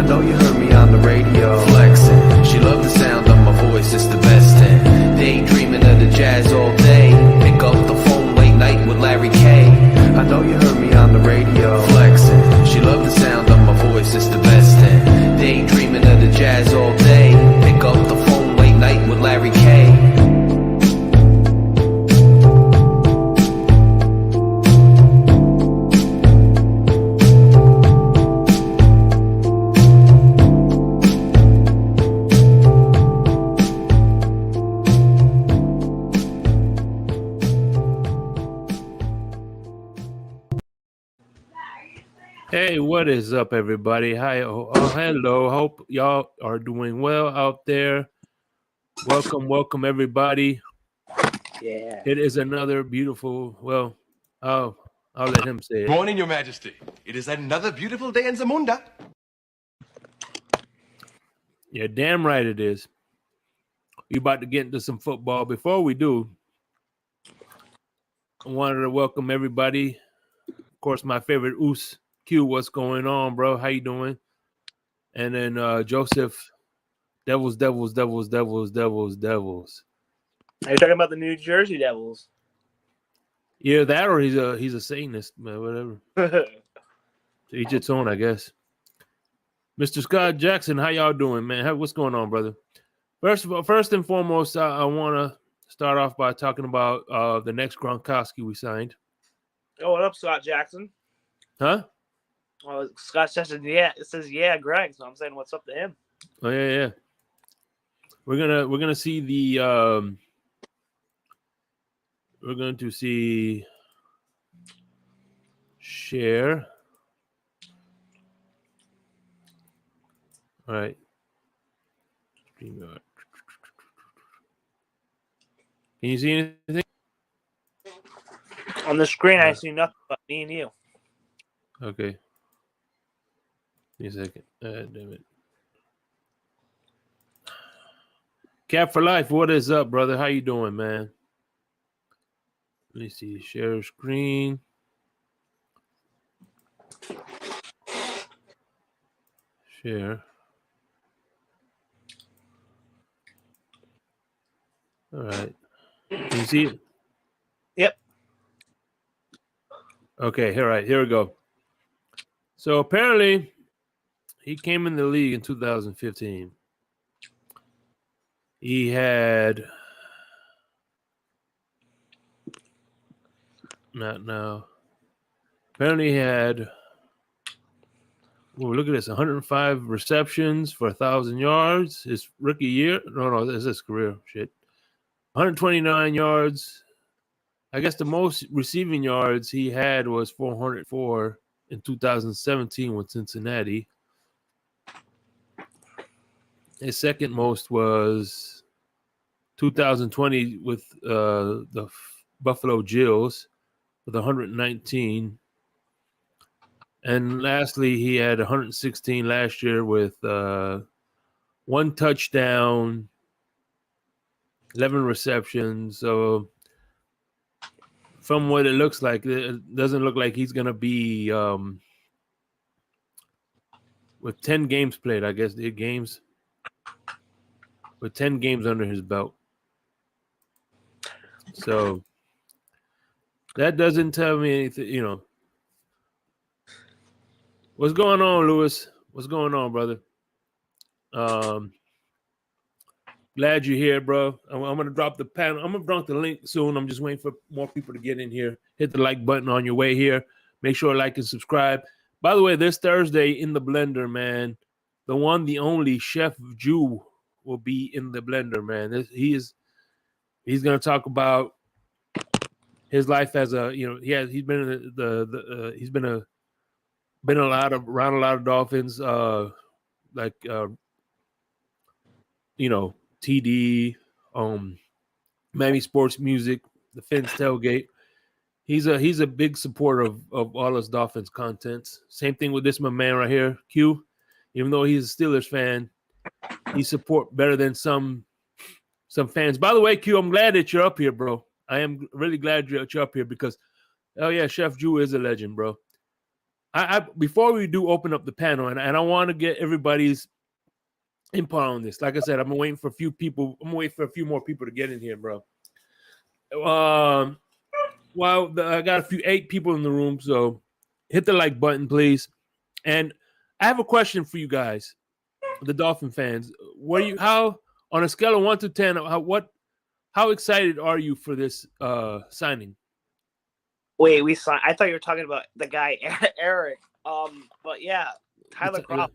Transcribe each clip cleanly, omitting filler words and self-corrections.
know you heard me on the radio. Flexing, she loved the sound of my voice, it's the best thing. Daydreaming of the jazz all day. Pick up the phone late night with Larry K. I know you heard me on the radio. Flexing, she loved the sound of my voice, it's the best thing. Daydreaming of the jazz all day. Pick up the phone late night with Larry K. Hey, what is up, everybody? Hi, hello. Hope y'all are doing well out there. Welcome, everybody. Yeah. It is another beautiful. Well, I'll let him say it. Morning, Your Majesty. It is another beautiful day in Zamunda. Yeah, damn right it is. We about to get into some football. Before we do, I wanted to welcome everybody. Of course, my favorite Oos Q. What's going on, bro? How you doing? And then Joseph. Devils. Are you talking about the New Jersey Devils? Yeah, that or he's a Satanist, man, whatever. To each its own, I guess. Mr. Scott Jackson, how y'all doing, man? What's going on, brother? First and foremost, I want to start off by talking about the next Gronkowski we signed. Oh, what up, Scott Jackson? Huh? Well, Scott Jackson, yeah. It says, yeah, Greg. So I'm saying, what's up to him? Oh, yeah. We're gonna see the we're going to see share. All right. StreamYard. Can you see anything? On the screen, I see nothing but me and you. Okay. Give me a second. Damn it. Cap for life, what is up, brother? How you doing, man? Let me see. Share screen. Share. All right. Can you see it? Yep. Okay, all right. Here we go. So apparently, he came in the league in 2015. He had not now. Apparently, he had. Well, look at this: 105 receptions for 1,000 yards. His rookie year. No, this is his career. Shit. 129 yards. I guess the most receiving yards he had was 404 in 2017 with Cincinnati. His second most was 2020 with the Buffalo Bills with 119. And lastly, he had 116 last year with one touchdown, 11 receptions. So from what it looks like, it doesn't look like he's going to be with 10 games played, I guess, with 10 games under his belt. So that doesn't tell me anything, you know. What's going on, Lewis? What's going on, brother? Glad you're here, bro. I'm going to drop the panel. I'm going to drop the link soon. I'm just waiting for more people to get in here. Hit the like button on your way here. Make sure to like and subscribe. By the way, this Thursday in the blender, man, the one, the only Chef Jew will be in the blender, man. He's going to talk about his life as a, you know, he's been he's been around a lot of Dolphins, like you know, TD, Miami Sports Music, the Fins Tailgate. He's a big supporter of all his Dolphins contents. Same thing with this my man right here, Q. Even though he's a Steelers fan, he support better than some fans. By the way, Q, I'm glad that you're up here, bro. I am really glad you're up here because, oh yeah, Chef Jew is a legend, bro. I before we do open up the panel, and I want to get everybody's input on this. Like I said, I'm waiting for a few people. I'm waiting for a few more people to get in here, bro. I got a few 8 people in the room, so hit the like button, please. And I have a question for you guys, the Dolphin fans. How on a scale of 1 to 10, how excited are you for this signing? Wait, we signed. I thought you were talking about the guy Eric. But yeah, Tyler Crawford.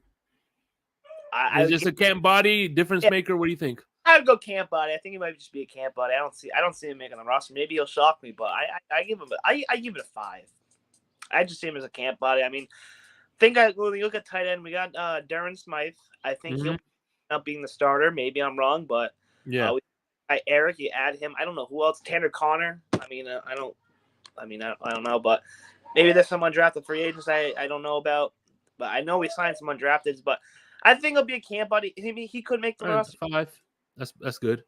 I is this a camp body difference maker? What do you think? I would go camp body. I think he might just be a camp body. I don't see him making the roster. Maybe he'll shock me, but I give him I give it a 5. I just see him as a camp body. I mean, when you look at tight end, we got Darren Smythe. I think he'll end up being the starter. Maybe I'm wrong, but yeah. Eric, you add him. I don't know who else. Tanner Connor. I don't know, but maybe there's some undrafted free agents I don't know about. But I know we signed some undrafteds, but I think he'll be a camp body. He could make the roster. 5. That's good.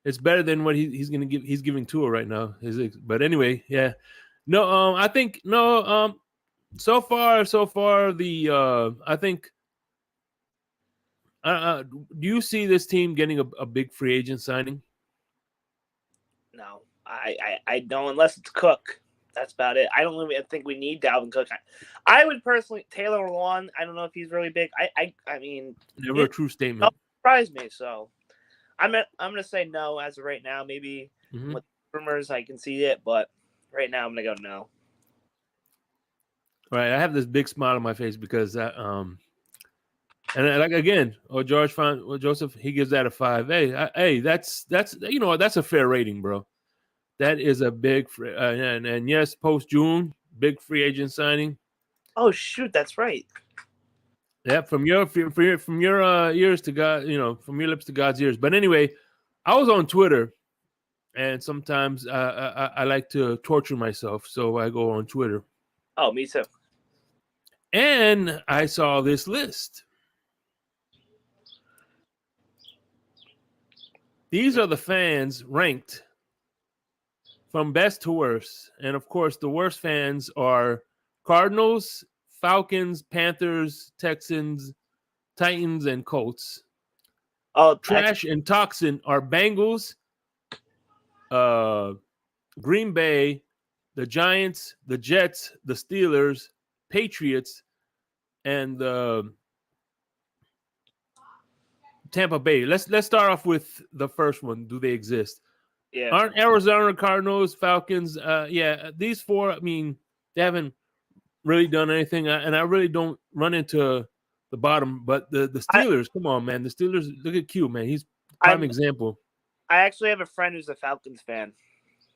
It's better than what he's gonna give. He's giving Tua right now. But anyway, yeah. No, I think no. So far, the I think. Do you see this team getting a big free agent signing? No, I don't, unless it's Cook. That's about it. I don't really think we need Dalvin Cook. I would personally Taylor Lewan. I don't know if he's really big. I mean, never a true statement. Surprised me. So I'm gonna say no as of right now. Maybe with rumors I can see it, but right now I'm gonna go no. All right, I have this big smile on my face because and like again, Joseph, he gives that a 5. Hey, that's that's a fair rating, bro. That is a big and yes, post June, big free agent signing. Oh shoot, that's right. Yeah, from your ears to God, from your lips to God's ears. But anyway, I was on Twitter, and sometimes I like to torture myself, so I go on Twitter. Oh, me too. And I saw this list. These are the fans ranked from best to worst. And of course, the worst fans are Cardinals, Falcons, Panthers, Texans, Titans, and Colts. Oh, trash and toxin are Bengals, Green Bay, the Giants, the Jets, the Steelers, Patriots, and Tampa Bay. Let's start off with the first one. Do they exist? Yeah. Aren't Arizona Cardinals, Falcons? These 4. I mean, they haven't really done anything, and I really don't run into the bottom. But the Steelers, come on, man. The Steelers. Look at Q, man. He's prime example. I actually have a friend who's a Falcons fan.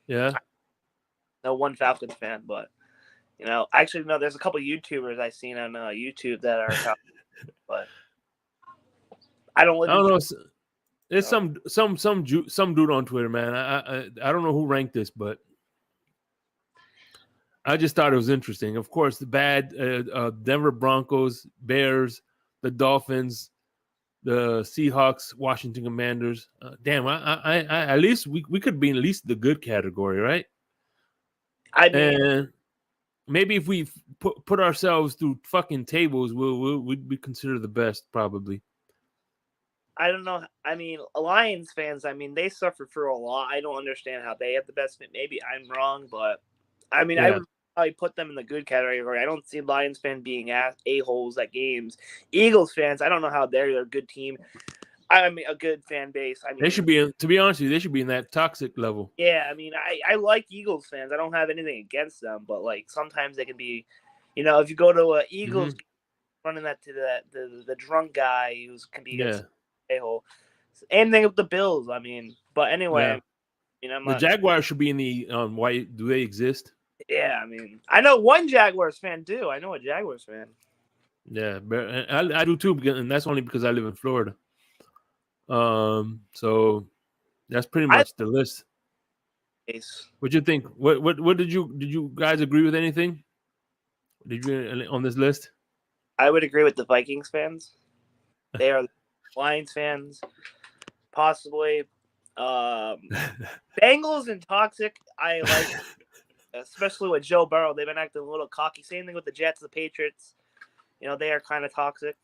Yeah. No one Falcons fan, but actually no. There's a couple YouTubers I've seen on YouTube that are Falcons, but I don't know. There's some dude on Twitter, man. I don't know who ranked this, but I just thought it was interesting. Of course, the bad Denver Broncos, Bears, the Dolphins, the Seahawks, Washington Commanders. Damn, I at least we could be in at least the good category, right? I mean, and maybe if we put ourselves through fucking tables, we'd be considered the best, probably. I don't know. I mean, Lions fans, they suffer for a lot. I don't understand how they have the best fit. Maybe I'm wrong, but I would probably put them in the good category. I don't see Lions fans being a-holes at games. Eagles fans, I don't know how they're a good team. A good fan base. They should be, to be honest with you, they should be in that toxic level. Yeah, I like Eagles fans. I don't have anything against them, but sometimes they can be, if you go to an Eagles running that to the drunk guy who can be against a-hole. Same thing with the Bills. But anyway, the Jaguars should be in the why do they exist? Yeah, I know one Jaguars fan too. I know a Jaguars fan. Yeah, but I do too, and that's only because I live in Florida. So that's pretty much the list. What you think? What did you guys agree with anything? Did you on this list? I would agree with the Vikings fans. They are Lions fans, possibly. Bengals and toxic. I like. especially with Joe Burrow. They've been acting a little cocky. Same thing with the Jets, the Patriots. They are kind of toxic.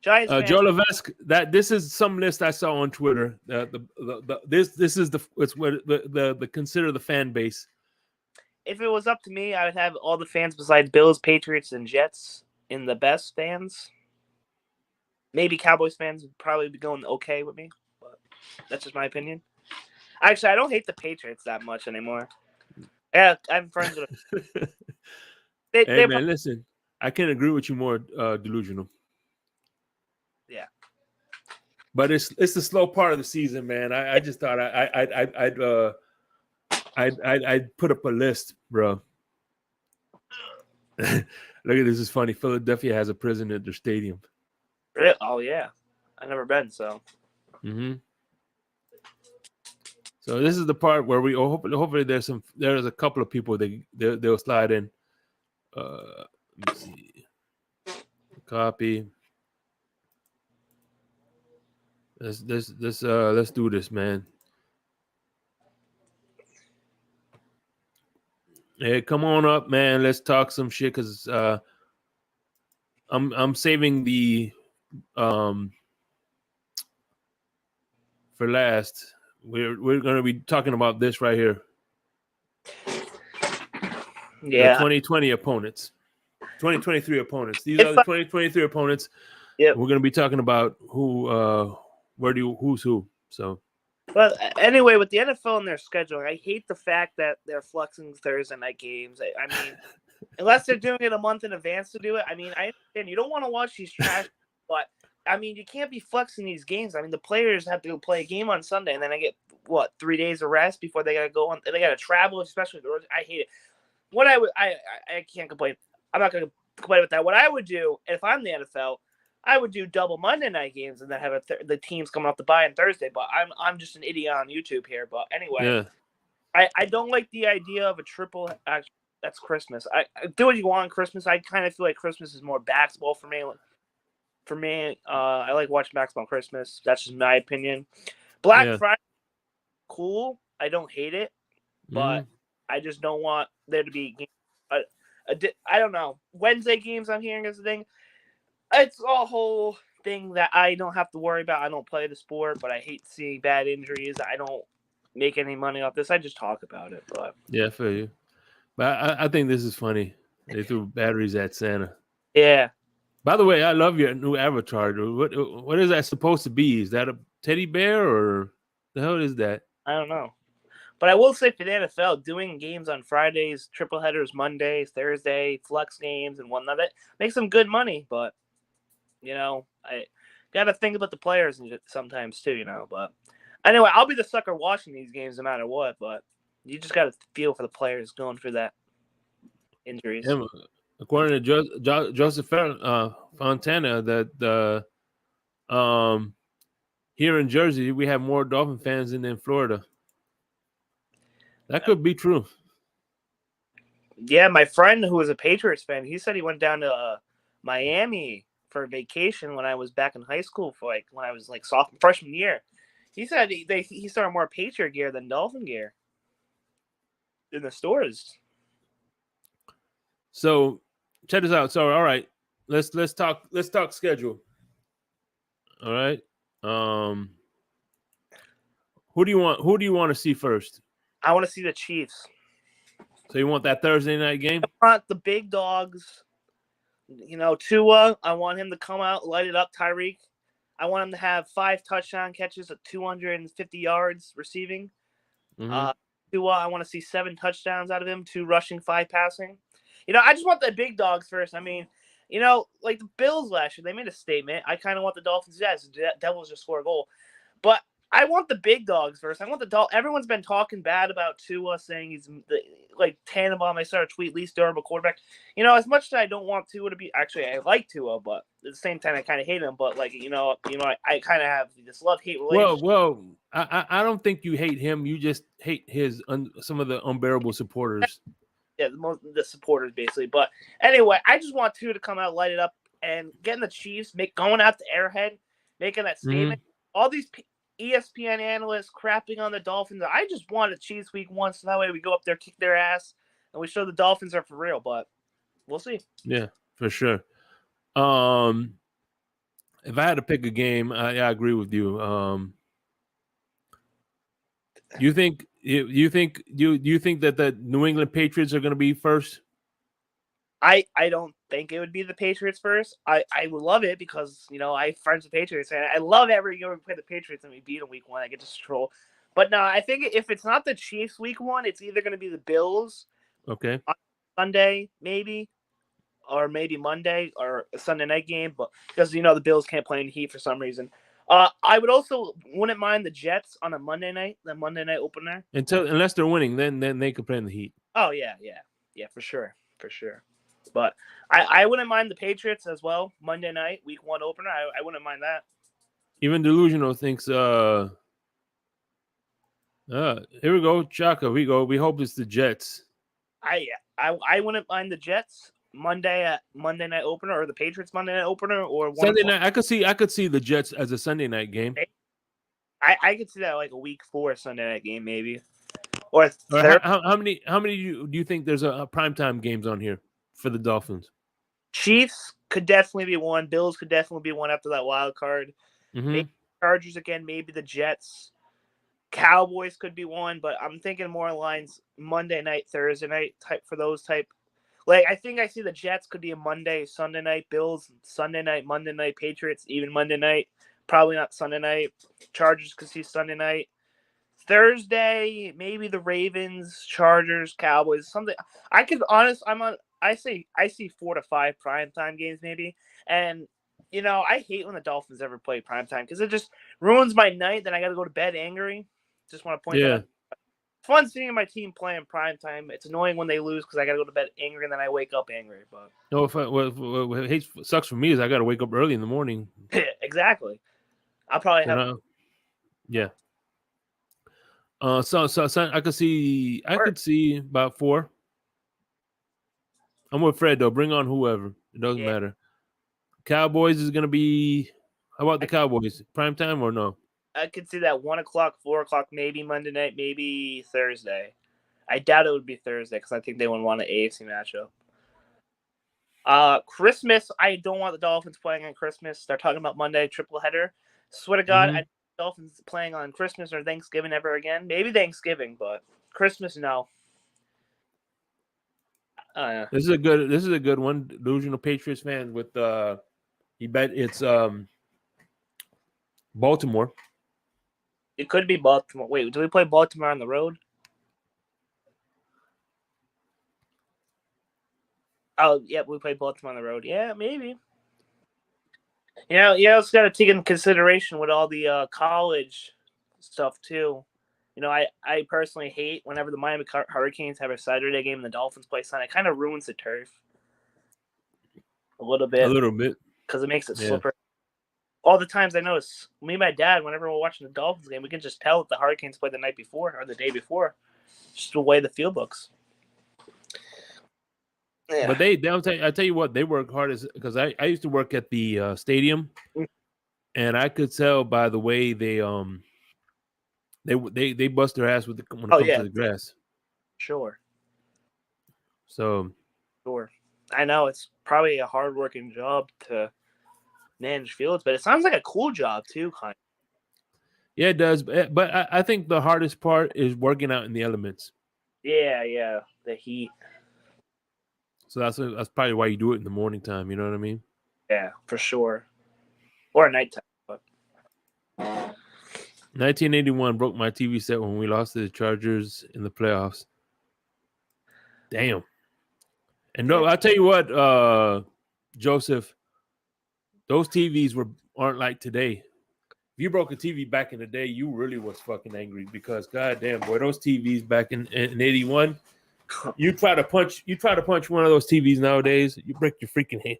Giants fans. Joe Levesque, this is some list I saw on Twitter. This is the consider the fan base. If it was up to me, I would have all the fans besides Bills, Patriots, and Jets in the best fans. Maybe Cowboys fans would probably be going okay with me, but that's just my opinion. Actually, I don't hate the Patriots that much anymore. Yeah, I'm friends with them. Hey, man, listen, I can't agree with you more, delusional. Yeah. But it's the slow part of the season, man. I just thought I'd put up a list, bro. Look at this. Is funny. Philadelphia has a prison at their stadium. Really? Oh yeah, I've never been. So. Mm-hmm. So this is the part where we hopefully there's a couple of people they'll slide in. Let me see. Copy. Let's do this, man. Hey, come on up, man. Let's talk some shit because I'm saving the for last. We're gonna be talking about this right here. Yeah. The 2020 opponents. 2023 opponents. These are the 2023 opponents. Yep. We're gonna be talking about who's who. So But anyway, with the NFL and their scheduling, I hate the fact that they're flexing Thursday night games. I mean, unless they're doing it a month in advance to do it. I mean, I understand you don't want to watch these trash, but I mean, you can't be flexing these games. I mean, the players have to go play a game on Sunday, and then I get 3 days of rest before they gotta go on. They gotta travel, especially the road. I hate it. What I can't complain. I'm not gonna complain with that. What I would do if I'm the NFL, I would do double Monday night games and then have the teams coming off the bye on Thursday. But I'm just an idiot on YouTube here. But anyway, yeah. I don't like the idea of a triple. Actually, that's Christmas. I do what you want on Christmas. I kind of feel like Christmas is more basketball for me. For me, I like watching basketball on Christmas. That's just my opinion. Black Friday, cool. I don't hate it, but I just don't want there to be games. I don't know. Wednesday games I'm hearing is the thing. It's a whole thing that I don't have to worry about. I don't play the sport, but I hate seeing bad injuries. I don't make any money off this. I just talk about it. But yeah, I feel you. But I think this is funny. They threw batteries at Santa. Yeah. By the way, I love your new avatar. What is that supposed to be? Is that a teddy bear or the hell is that? I don't know. But I will say for the NFL, doing games on Fridays, triple headers Mondays, Thursday, flex games, and whatnot, that makes some good money. But, I got to think about the players sometimes too, But anyway, I'll be the sucker watching these games no matter what. But you just got to feel for the players going through that injuries. Yeah, according to Joseph Fontana, that here in Jersey, we have more Dolphin fans than in Florida. That could be true. Yeah, my friend who was a Patriots fan, he said he went down to Miami for vacation when I was back in high school for when I was freshman year. He said he saw more Patriot gear than Dolphin gear in the stores. So check this out. So all right, let's talk schedule. All right. Who do you want to see first? I want to see the Chiefs. So you want that Thursday night game? I want the big dogs. Tua, I want him to come out, light it up, Tyreek. I want him to have 5 touchdown catches at 250 yards receiving. Mm-hmm. Tua, I want to see 7 touchdowns out of him, 2 rushing, 5 passing. I just want the big dogs first. I mean, like the Bills last year, they made a statement. I kind of want the Dolphins. Yes, the Devils just score a goal. But I want the big dogs first. I want the Dolphins. Everyone's been talking bad about Tua, saying he's Tannenbaum. I saw a tweet, least durable quarterback. As much as I don't want Tua to be, actually, I like Tua, but at the same time, I kind of hate him. But I kind of have this love-hate relationship. Well, I don't think you hate him. You just hate some of the unbearable supporters. Yeah, the supporters basically. But anyway, I just want Tua to come out, light it up, and getting the Chiefs, going out to Arrowhead, making that statement. All these ESPN analysts crapping on the Dolphins. I just want a Chiefs week 1, so that way we go up there, kick their ass, and we show the Dolphins are for real. But we'll see. Yeah, for sure. If I had to pick a game, I agree with you. You think that the New England Patriots are going to be first? I don't think it would be the Patriots first. I would love it because I friends with Patriots and I love every year we play the Patriots and we beat them week 1. I get to stroll. But no, I think if it's not the Chiefs week 1, it's either going to be the Bills. Okay. On Sunday maybe, or maybe Monday or a Sunday night game. But because the Bills can't play in Heat for some reason. I wouldn't mind the Jets on a Monday night, the Monday night opener. Unless they're winning, then they could play in the Heat. Oh yeah, for sure. But I wouldn't mind the Patriots as well. Monday night, week 1 opener. I wouldn't mind that. Even Delusional thinks here we go, Chaka. We hope it's the Jets. I wouldn't mind the Jets Monday night opener, or the Patriots Monday night opener, or Sunday night. I could see the Jets as a Sunday night game. I could see that like a week 4 Sunday night game maybe. Or how many do you think there's a primetime games on here for the Dolphins? Chiefs could definitely be one. Bills could definitely be one after that wild card. Mm-hmm. Maybe Chargers again. Maybe the Jets. Cowboys could be one, but I'm thinking more lines Monday night, Thursday night type for those type. Like I think I see the Jets could be a Monday, Sunday night. Bills Sunday night, Monday night. Patriots even Monday night. Probably not Sunday night. Chargers could see Sunday night. Thursday, maybe the Ravens, Chargers, Cowboys, something. I see 4 to 5 primetime games maybe. And I hate when the Dolphins ever play primetime because it just ruins my night. Then I got to go to bed angry. Just want to point that out. It's fun seeing my team play in primetime. It's annoying when they lose because I got to go to bed angry and then I wake up angry. But no, what sucks for me is I got to wake up early in the morning. Exactly. I'll probably have. Yeah. So I could see about 4. I'm with Fred though. Bring on whoever. It doesn't matter. Cowboys is gonna be. How about the Cowboys? Prime time or no? I could see that 1 o'clock, 4 o'clock, maybe Monday night, maybe Thursday. I doubt it would be Thursday because I think they would want an AFC matchup. Christmas, I don't want the Dolphins playing on Christmas. They're talking about Monday triple header. Swear to God, I don't want the Dolphins playing on Christmas or Thanksgiving ever again. Maybe Thanksgiving, but Christmas, no. This is a good one. Delusional Patriots fan with he bet it's Baltimore. It could be Baltimore. Wait, do we play Baltimore on the road? Oh, yeah, we play Baltimore on the road. Yeah, maybe. It's got to take into consideration with all the college stuff too. I personally hate whenever the Miami Hurricanes have a Saturday game and the Dolphins play Sunday. It kind of ruins the turf a little bit. Because it makes it slippery. All the times I notice, me and my dad, whenever we're watching the Dolphins game, we can just tell if the Hurricanes played the night before or the day before, just the way the field looks. Yeah. But I tell you what, they work hard because I used to work at the stadium, and I could tell by the way they bust their ass when it comes to the grass. Sure. So. Sure. I know it's probably a hard-working job to manage fields, but it sounds like a cool job too, kind of. Yeah, it does. But I think the hardest part is working out in the elements. Yeah, the heat. So that's probably why you do it in the morning time. You know what I mean? Yeah, for sure. Or nighttime. But 1981 broke my TV set when we lost to the Chargers in the playoffs. Damn. And no, I'll tell you what, Joseph, those TVs aren't like today. If you broke a TV back in the day, you really was fucking angry because goddamn, boy, those TVs back in 81, you try to punch one of those TVs nowadays, you break your freaking hand.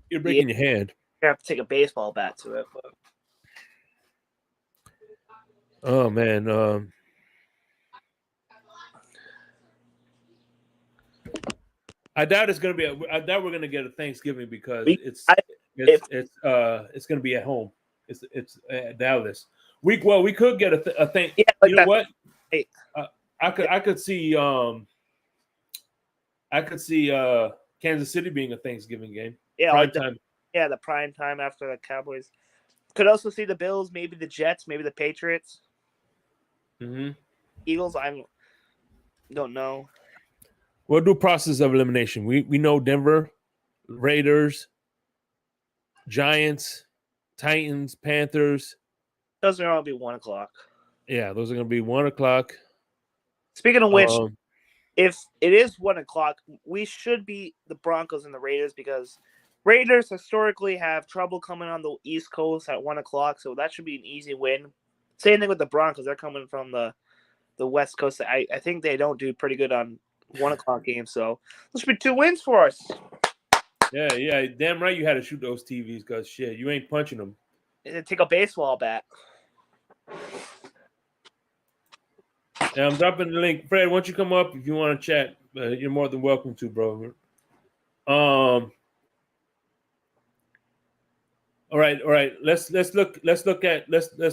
You're breaking your hand. You have to take a baseball bat to it. But... Oh man. I doubt it's gonna be. I doubt we're gonna get a Thanksgiving because it's gonna be at home. It's Dallas. We could get a thing. Yeah, like you know what? Hey. I could see I could see Kansas City being a Thanksgiving game. Yeah, Prime time. the prime time after the Cowboys. Could also see the Bills, maybe the Jets, maybe the Patriots, Mm-hmm. Eagles. I don't know. We'll do process of elimination. We know Denver, Raiders, Giants, Titans, Panthers. Those are all be 1:00. Yeah, those are going to be 1:00. Speaking of which, if it is 1:00, we should beat the Broncos and the Raiders because Raiders historically have trouble coming on the East Coast at 1:00, so that should be an easy win. Same thing with the Broncos; they're coming from the West Coast. I think they don't do pretty good on 1:00 games, so this should be 2 wins for us. Yeah, damn right you had to shoot those TVs because shit, you ain't punching them. And take a baseball bat. Yeah, I'm dropping the link. Fred, why don't you come up if you want to chat? You're more than welcome to, bro. All right. Let's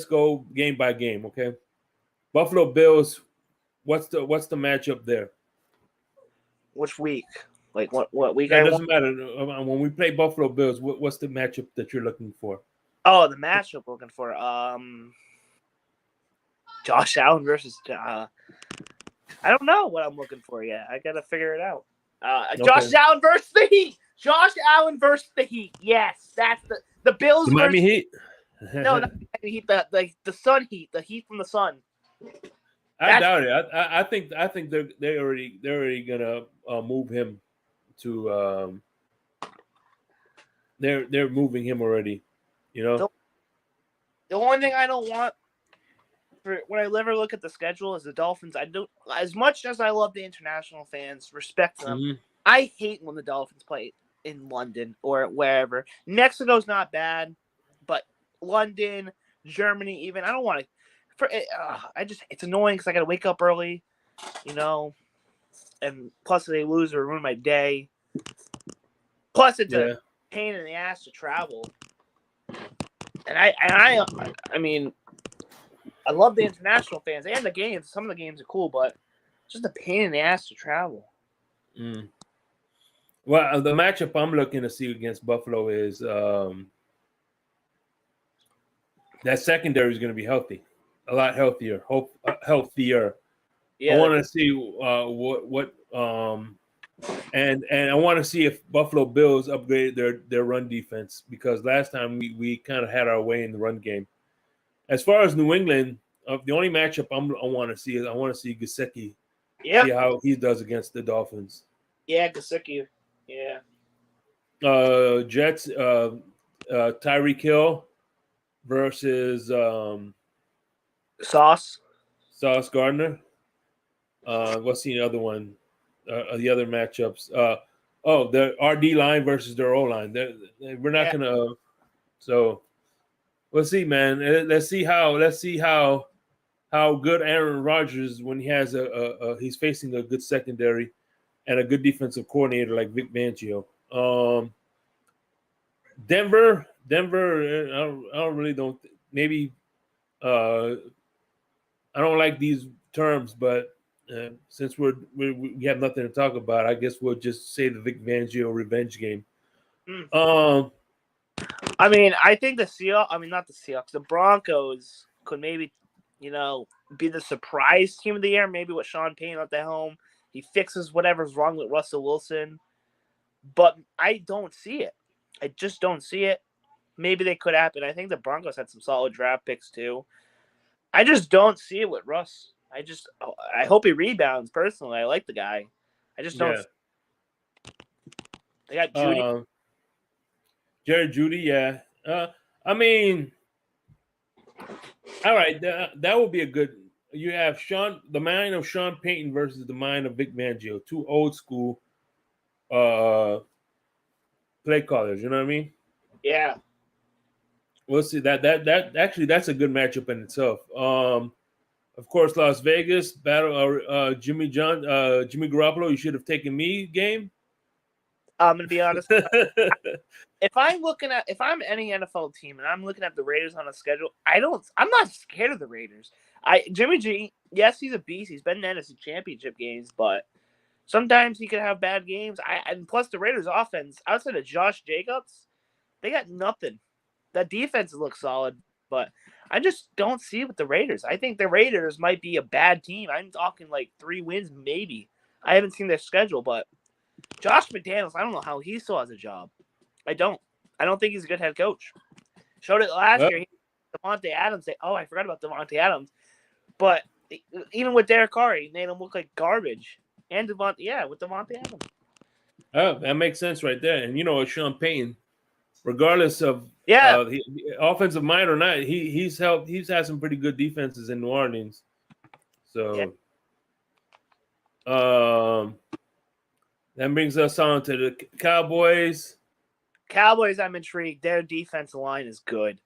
go game by game, okay? Buffalo Bills. What's the matchup there? Which week? Like what week? It doesn't matter. When we play Buffalo Bills, what's the matchup that you're looking for? Oh, the matchup looking for Josh Allen versus I don't know what I'm looking for yet. I gotta figure it out. Okay. Josh Allen versus the Heat. Josh Allen versus the Heat. Yes, that's the Bills. The Miami Heat. No, not the Miami Heat. The Sun Heat. The Heat from the Sun. I doubt it. I think they're already gonna move him to. They're moving him already. You know. The only thing I don't want for when I ever look at the schedule is the Dolphins. I don't, as much as I love the international fans, respect them. Mm-hmm. I hate when the Dolphins play in London or wherever. Mexico's not bad, but London, Germany, even I don't want to. It's annoying because I got to wake up early, you know, and plus they lose or ruin my day. Plus it's a pain in the ass to travel. And I mean, I love the international fans and the games. Some of the games are cool, but it's just a pain in the ass to travel. Mm. Well, the matchup I'm looking to see against Buffalo is that secondary is going to be healthy, a lot healthier. Healthier. Yeah, I want to see and I want to see if Buffalo Bills upgraded their run defense because last time we kind of had our way in the run game. As far as New England, the only matchup I want to see is I want to see Gesicki. Yeah. See how he does against the Dolphins. Yeah, Gesicki. Yeah. Jets, Tyreek Hill versus Sauce Gardner. What's the other one? The other matchups. The RD line versus their O line. We're not gonna. So we'll see, man. Let's see how good Aaron Rodgers when he has he's facing a good secondary and a good defensive coordinator like Vic Fangio. Denver. I don't maybe. I don't like these terms, but since we have nothing to talk about, I guess we'll just say the Vic Fangio revenge game. I mean, I think the Seahawks. I mean, not the Seahawks. The Broncos could maybe, be the surprise team of the year. Maybe with Sean Payton at the helm, he fixes whatever's wrong with Russell Wilson. But I don't see it. I just don't see it. Maybe they could happen. I think the Broncos had some solid draft picks too. I just don't see it with Russ. I hope he rebounds. Personally, I like the guy. I just don't. Yeah. They got Judy. Jerry Judy, yeah. I mean, all right, that would be a good. You have the mind of Sean Payton versus the mind of Vic Fangio, two old school play callers. You know what I mean? Yeah. We'll see that actually that's a good matchup in itself. Of course, Las Vegas battle. Jimmy Garoppolo, you should have taken me game. I'm gonna be honest. If I'm any NFL team and I'm looking at the Raiders on a schedule, I'm not scared of the Raiders. Jimmy G, yes, he's a beast. He's been in NFC Championship games, but Sometimes he could have bad games. And plus the Raiders' offense, outside of Josh Jacobs, they got nothing. That defense looks solid, but I just don't see it with the Raiders. I think the Raiders might be a bad team. I'm talking like 3 wins, maybe. I haven't seen their schedule, but Josh McDaniels, I don't know how he still has a job. I don't. I don't think he's a good head coach. Showed it last year. Devontae Adams. I forgot about Devontae Adams. But even with Derek Carr, he made him look like garbage. And with Devontae Adams. Oh, that makes sense right there. And Sean Payton, regardless of offensive mind or not, he's had some pretty good defenses in New Orleans. So that brings us on to the Cowboys. Cowboys, I'm intrigued. Their defensive line is good.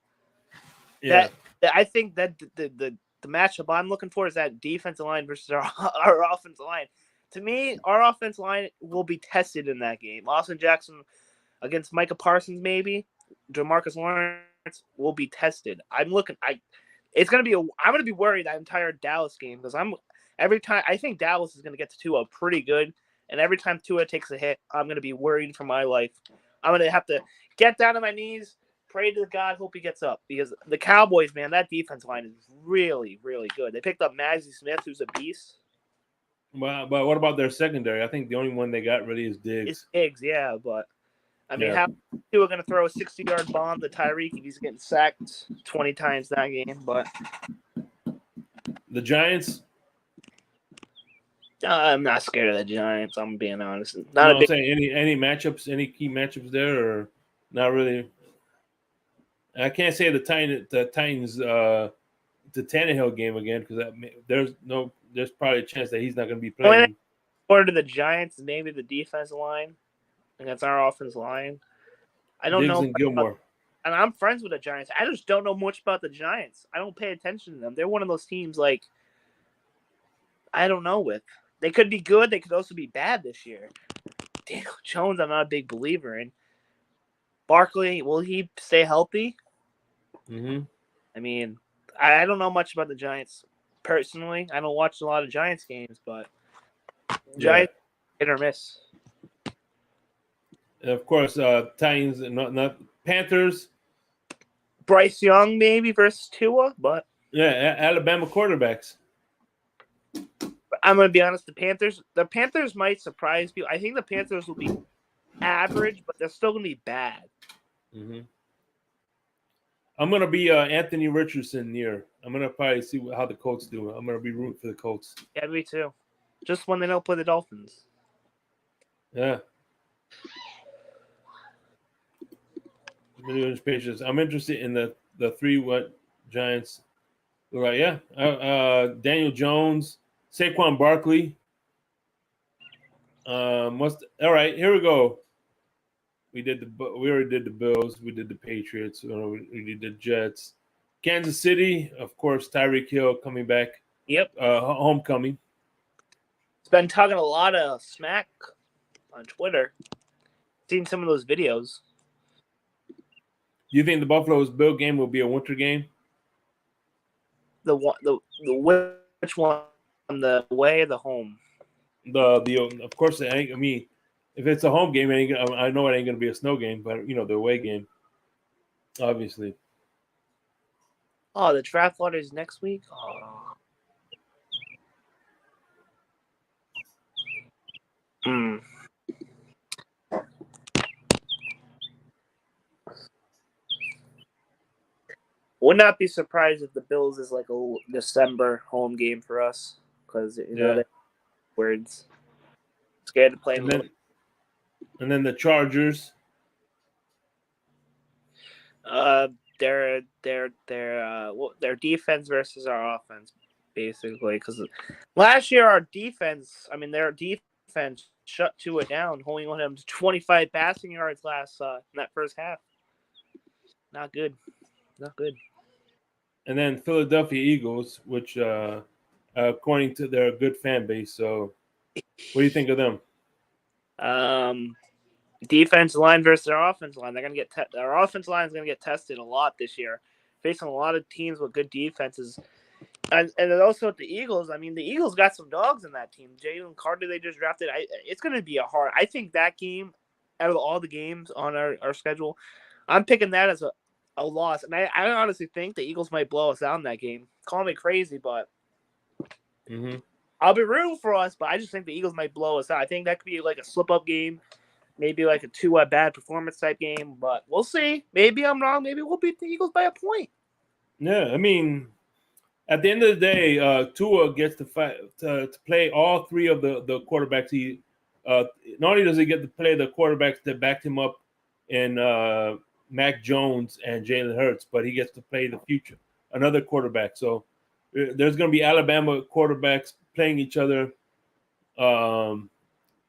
Yeah. I think that the matchup I'm looking for is that defensive line versus our offensive line. To me, our offensive line will be tested in that game. Austin Jackson against Micah Parsons, maybe. DeMarcus Lawrence will be tested. I'm going to be worried that entire Dallas game because I think Dallas is going to get to Tua pretty good. And every time Tua takes a hit, I'm going to be worried for my life. I'm going to have to get down on my knees, pray to God, hope he gets up. Because the Cowboys, man, that defense line is really, really good. They picked up Maggie Smith, who's a beast. But what about their secondary? I think the only one they got really is Diggs. It's Diggs, yeah. But, I mean, how Tua going to throw a 60-yard bomb to Tyreek if he's getting sacked 20 times that game? But the Giants? I'm not scared of the Giants. I'm being honest. I'm saying any matchups, any key matchups there, or not really. I can't say the Titans, the Tannehill game again because there's probably a chance that he's not going to be playing. Or to the Giants, maybe the defense line against our offense line. I don't know. And Gilmore. And I'm friends with the Giants. I just don't know much about the Giants. I don't pay attention to them. They're one of those teams I don't know with. They could be good. They could also be bad this year. Daniel Jones, I'm not a big believer in. Barkley, will he stay healthy? Mm-hmm. I mean, I don't know much about the Giants personally. I don't watch a lot of Giants games, but Giants hit or miss. And of course, Titans, not Panthers. Bryce Young maybe versus Tua, but Alabama quarterbacks. I'm going to be honest. The Panthers might surprise people. I think the Panthers will be average, but they're still going to be bad. Mm-hmm. I'm going to be Anthony Richardson near. I'm going to probably see how the Colts do. I'm going to be rooting for the Colts. Yeah, me too. Just when they don't play the Dolphins. Yeah. I'm interested in the three Giants. Right, Daniel Jones, Saquon Barkley. All right, here we go. We already did the Bills. We did the Patriots. We did the Jets. Kansas City, of course, Tyreek Hill coming back. Yep. Homecoming. It's been talking a lot of smack on Twitter. Seen some of those videos. Do you think the Buffalo's Bill game will be a winter game? The which one? The away or the home? Of course, I mean, if it's a home game, I know it ain't gonna be a snow game, but the away game, obviously. Oh, the draft lottery is next week. Oh. Would not be surprised if the Bills is like a December home game for us because words scared to play. And then the Chargers. Their defense versus our offense, basically. Because last year their defense shut Tua down, holding on him to 25 passing yards in that first half. Not good. And then Philadelphia Eagles, which according to their good fan base. So, what do you think of them? Defense line versus their offense line. They're gonna get our offense line is gonna get tested a lot this year, facing a lot of teams with good defenses. And then also at the Eagles, I mean, the Eagles got some dogs in that team. Jalen Carter, they just drafted. It's going to be a hard. I think that game, out of all the games on our schedule, I'm picking that as a loss. And I honestly think the Eagles might blow us out in that game. Call me crazy, but I'll be rooting for us. But I just think the Eagles might blow us out. I think that could be like a slip-up game, maybe like a 2 bad performance type game. But we'll see. Maybe I'm wrong. Maybe we'll beat the Eagles by a point. Yeah, I mean, at the end of the day, Tua gets to play all three of the quarterbacks. He not only does he get to play the quarterbacks that backed him up in Mac Jones and Jalen Hurts, but he gets to play the future, another quarterback. So there's going to be Alabama quarterbacks playing each other. You know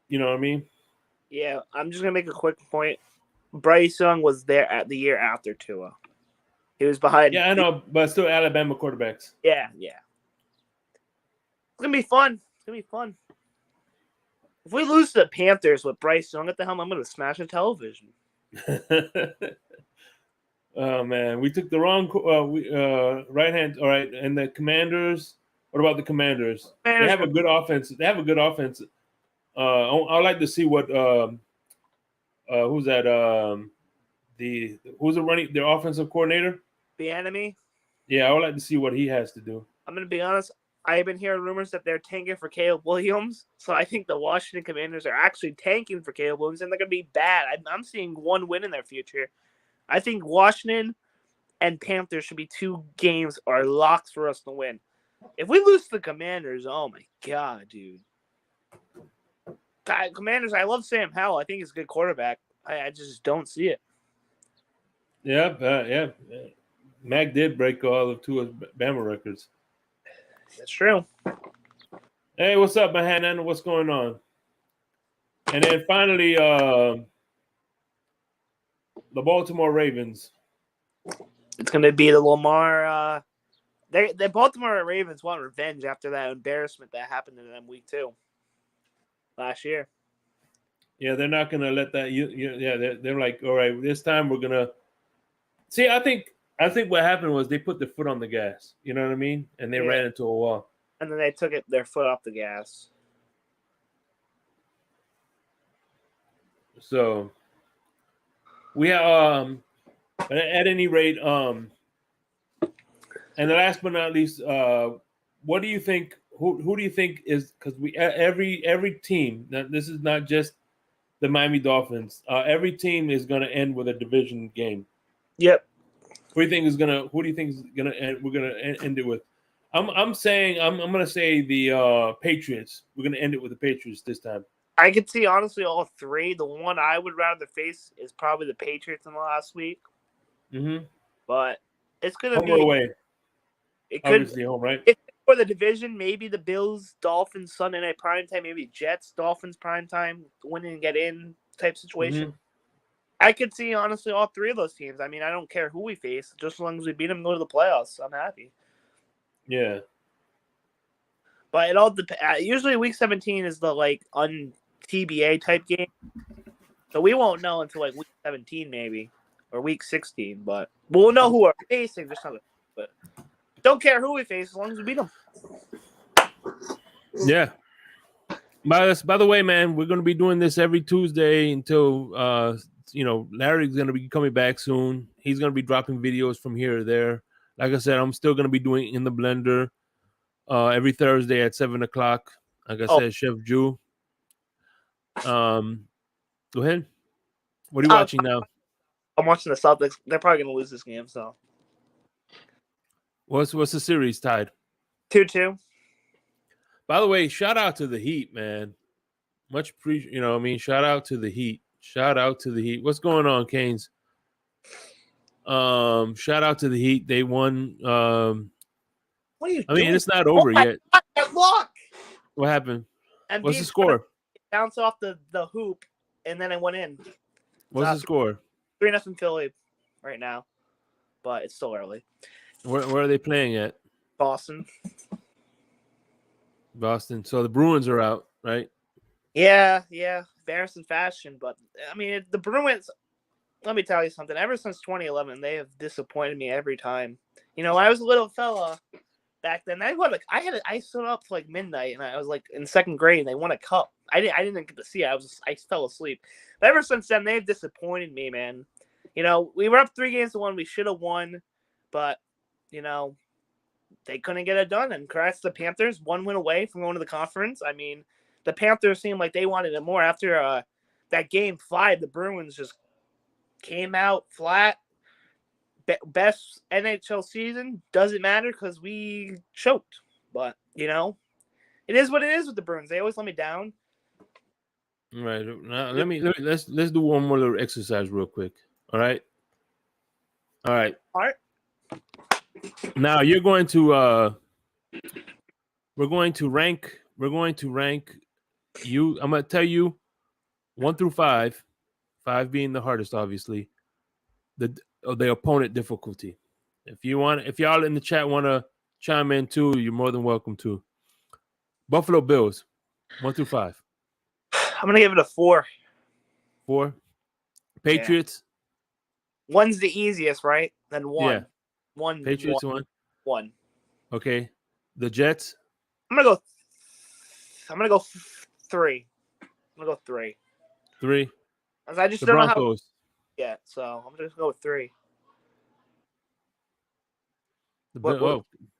what I mean? Yeah, I'm just gonna make a quick point. Bryce Young was there at the year after Tua. He was behind. Yeah, I know, but still Alabama quarterbacks. Yeah. It's gonna be fun. It's gonna be fun. If we lose to the Panthers with Bryce Young at the helm, I'm gonna smash a television. Oh man, we took the wrong right hand. All right, and the Commanders. What about the Commanders? They have a good offense. I'd like to see what who's that? Who's their offensive coordinator? The enemy. Yeah, I would like to see what he has to do. I'm gonna be honest. I've been hearing rumors that they're tanking for Caleb Williams, so I think the Washington Commanders are actually tanking for Caleb Williams, and they're gonna be bad. I'm seeing one win in their future. I think Washington and Panthers should be 2 games or locks for us to win. If we lose to the Commanders, oh my god, dude. God, Commanders, I love Sam Howell. I think he's a good quarterback. I just don't see it. Yeah. Mac did break all of Tua's Bama records. That's true. Hey, what's up, Manhattan? What's going on? And then finally, the Baltimore Ravens. It's going to be the Lamar. The Baltimore Ravens want revenge after that embarrassment that happened to them week 2 last year. Yeah, they're not going to let that. They're like, all right, this time we're gonna. See, I think what happened was they put their foot on the gas. You know what I mean? And they ran into a wall. And then they took their foot off the gas. So we have at any rate, and the last but not least, what do you think? Who do you think is, because every team, this is not just the Miami Dolphins. Every team is going to end with a division game. Yep. Who do you think is gonna end? We're gonna end it with. I'm saying I'm gonna say the Patriots. We're gonna end it with the Patriots this time. I could see honestly all 3. The one I would rather face is probably the Patriots in the last week. Mm-hmm. But it's gonna home be or away. It could Obviously home, right? If for the division, maybe the Bills, Dolphins, Sunday night primetime, maybe Jets, Dolphins primetime, win and get in type situation. Mm-hmm. I could see honestly all 3 of those teams. I mean, I don't care who we face, just as long as we beat them and go to the playoffs. I'm happy. Yeah. But it all depends. Usually, week 17 is the TBA type game, so we won't know until like week 17 maybe or week 16. But we'll know who we're facing. Just something. But don't care who we face as long as we beat them. Yeah. By the way, man, we're going to be doing this every Tuesday until Larry's going to be coming back soon. He's going to be dropping videos from here or there. Like I said, I'm still going to be doing In the Blender every Thursday at 7:00. Like I said, Chef Jew. Go ahead. What are you watching now? I'm watching the Celtics. They're probably going to lose this game. So, what's the series tied? 2-2. By the way, shout out to the Heat, man. Much appreciate. Shout out to the Heat. Shout out to the Heat. What's going on, Canes? Shout out to the Heat. They won. What are you doing? It's not over yet. Look. What happened? And what's the score? Bounce off the hoop, and then it went in. What's the score? 3-0 Philly right now, but it's still early. Where are they playing at? Boston. So the Bruins are out, right? Yeah. Embarrassing fashion, but I mean the Bruins. Let me tell you something. Ever since 2011, they have disappointed me every time. I was a little fella back then. I stood up to like midnight, and I was like in second grade, and they won a cup. I didn't get to see it. I fell asleep. But ever since then, they've disappointed me, man. You know, we were up 3-1. We should have won, but you know, they couldn't get it done. And congrats to the Panthers, 1 win away from going to the conference. I mean, the Panthers seemed like they wanted it more after that game 5. The Bruins just came out flat. Best NHL season, doesn't matter because we choked. But you know, it is what it is with the Bruins. They always let me down. All right. Now let's do one more little exercise real quick. All right. All right. Now you're going to we're going to rank you. I'm gonna tell you 1 through 5, 5 being the hardest, obviously. The opponent difficulty. If y'all in the chat want to chime in too, you're more than welcome to. Buffalo Bills, 1 through 5. I'm gonna give it a 4. 4. Patriots. Yeah. 1's the easiest, right? Then 1. Yeah. 1. Patriots 1. 1. Okay. The Jets. I'm gonna go 3. I'm gonna go 3. 3. I just The don't Broncos. know how yet, so I'm just gonna go with 3.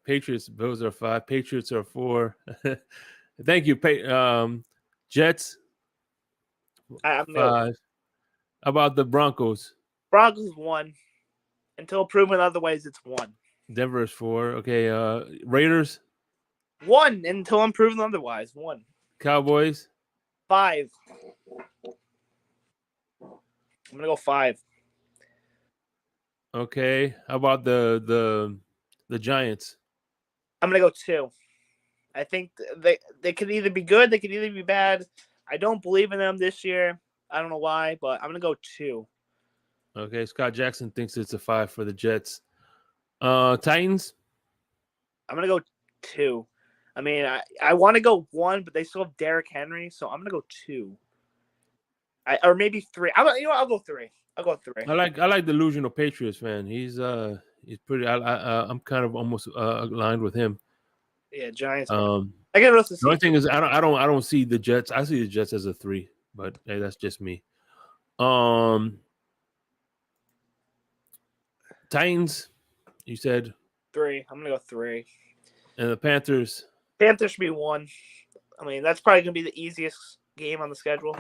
Patriots. Bills are 5. Patriots are 4. Thank you. Jets. I'm 5. How about the Broncos? Broncos 1. Until proven otherwise, it's 1. Denver is 4. Okay. Raiders. 1 until I'm proven otherwise. 1. Cowboys. 5. I'm gonna go 5. Okay. How about the Giants? I'm gonna go 2. I think they could either be good, they could either be bad. I don't believe in them this year. I don't know why, but I'm gonna go 2. Okay. Scott Jackson thinks it's a 5 for the Jets. Titans. I'm gonna go 2. I mean, I want to go 1, but they still have Derrick Henry, so I'm gonna go 2. Or maybe 3. I'll go 3. I'll go 3. I like the delusional Patriots fan. He's pretty. I'm kind of almost aligned with him. Yeah, Giants. I get the only thing is I don't see the Jets. I see the Jets as a 3, but hey, that's just me. Titans. You said 3. I'm gonna go 3. And the Panthers. Panthers should be 1. I mean, that's probably gonna be the easiest game on the schedule.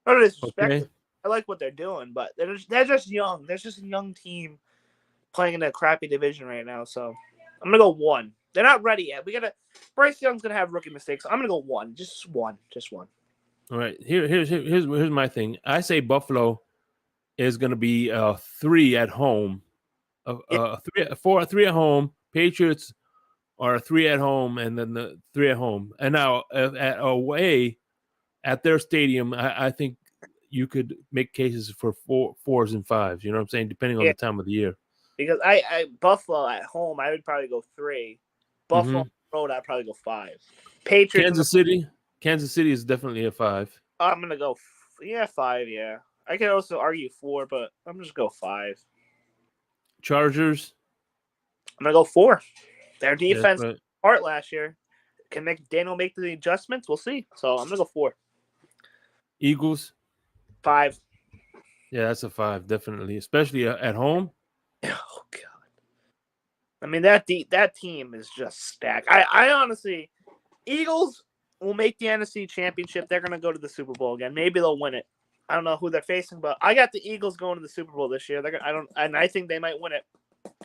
No disrespect. Okay. I like what they're doing, but they're just young. There's just a young team playing in a crappy division right now. So I'm gonna go 1. They're not ready yet. Bryce Young's gonna have rookie mistakes. I'm gonna go 1. Just 1. All right. Here's my thing. I say Buffalo is gonna be a 3 at home. A 3 at home. Patriots are a 3 at home, and then the 3 at home. And now at away at their stadium, I think you could make cases for 4s and 5s. You know what I'm saying? Depending on the time of the year. Because I Buffalo at home, I would probably go 3. Buffalo on the road, I'd probably go 5. Patriots. Kansas City is definitely a 5. I'm gonna go 5. Yeah, I could also argue 4, but I'm just go 5. Chargers. I'm gonna go 4. Their defense part last year. Can Daniel make the adjustments? We'll see. So I'm gonna go 4. Eagles. 5. Yeah, that's a 5, definitely, especially at home. Oh God! I mean that team is just stacked. I honestly, Eagles will make the NFC Championship. They're gonna go to the Super Bowl again. Maybe they'll win it. I don't know who they're facing, but I got the Eagles going to the Super Bowl this year. I think they might win it.